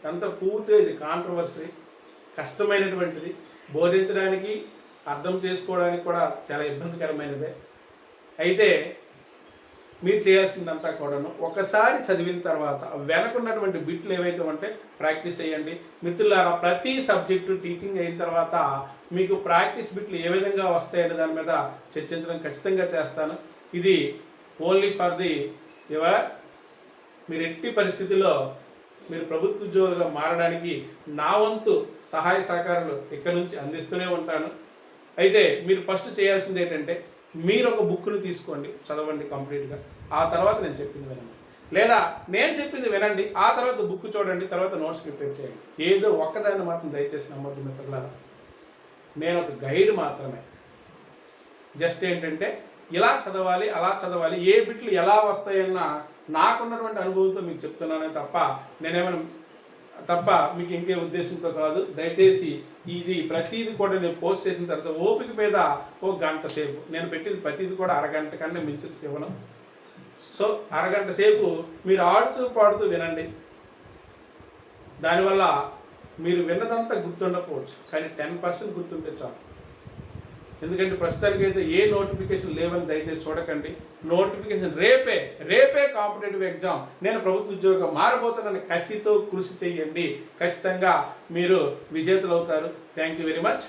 ఎంత పూర్తిగా ఇది కాంట్రవర్సీ కష్టమైనటువంటిది, బోధించడానికి అర్థం చేసుకోవడానికి కూడా చాలా ఇబ్బందికరమైనదే. అయితే మీరు చేయాల్సిందంతా కూడాను ఒకసారి చదివిన తర్వాత వెనకున్నటువంటి బిట్లు ఏవైతే ఉంటే ప్రాక్టీస్ చేయండి. మిత్రులారా, ప్రతి సబ్జెక్టు టీచింగ్ అయిన తర్వాత మీకు ప్రాక్టీస్ బిట్లు ఏ విధంగా వస్తాయనే దాని మీద చర్చించడం ఖచ్చితంగా చేస్తాను. ఇది ఓన్లీ ఫర్ ది యువర్. మీరు ఎట్టి పరిస్థితుల్లో మీరు ప్రభుత్వ ఉద్యోగులుగా మారడానికి నా వంతు సహాయ సహకారాలు ఇక్కడ నుంచి అందిస్తూనే ఉంటాను. అయితే మీరు ఫస్ట్ చేయాల్సింది ఏంటంటే మీరు ఒక బుక్ను తీసుకోండి, చదవండి కంప్లీట్గా. ఆ తర్వాత నేను చెప్పింది వినండి, లేదా నేను చెప్పింది వినండి, ఆ తర్వాత బుక్ చూడండి, తర్వాత నోట్స్ ప్రిపేర్ చేయండి. ఏదో ఒక్కదాన్ని మాత్రం దయచేసి నమ్మొద్దు మిత్రులారా. నేను ఒక గైడ్ మాత్రమే. జస్ట్ ఏంటంటే ఇలా చదవాలి అలా చదవాలి, ఏ బిట్లు ఎలా వస్తాయన్న నాకున్నటువంటి అనుభవంతో మీకు చెప్తున్నానే తప్ప నేనేమైనా తప్ప మీకు ఇంకే ఉద్దేశంతో కాదు. దయచేసి ఇది ప్రతిదీ కూడా నేను పోస్ట్ చేసిన తర్వాత ఓపిక మీద ఓ గంట సేపు నేను పెట్టిన ప్రతిదీ కూడా అరగంట కన్నా మించి ఇవ్వను. సో అరగంట సేపు మీరు ఆడుతూ పాడుతూ వినండి. దానివల్ల మీరు విన్నదంతా గుర్తుండకపోవచ్చు, కానీ 10% గుర్తుంటే చాలు. ఎందుకంటే ప్రస్తుతానికైతే ఏ నోటిఫికేషన్ లేవని దయచేసి చూడకండి. నోటిఫికేషన్ రేపే కాంపిటేటివ్ ఎగ్జామ్, నేను ప్రభుత్వ ఉద్యోగం మారబోతున్నాను కసితో కృషి చేయండి. ఖచ్చితంగా మీరు విజేతలు అవుతారు. Thank you very much.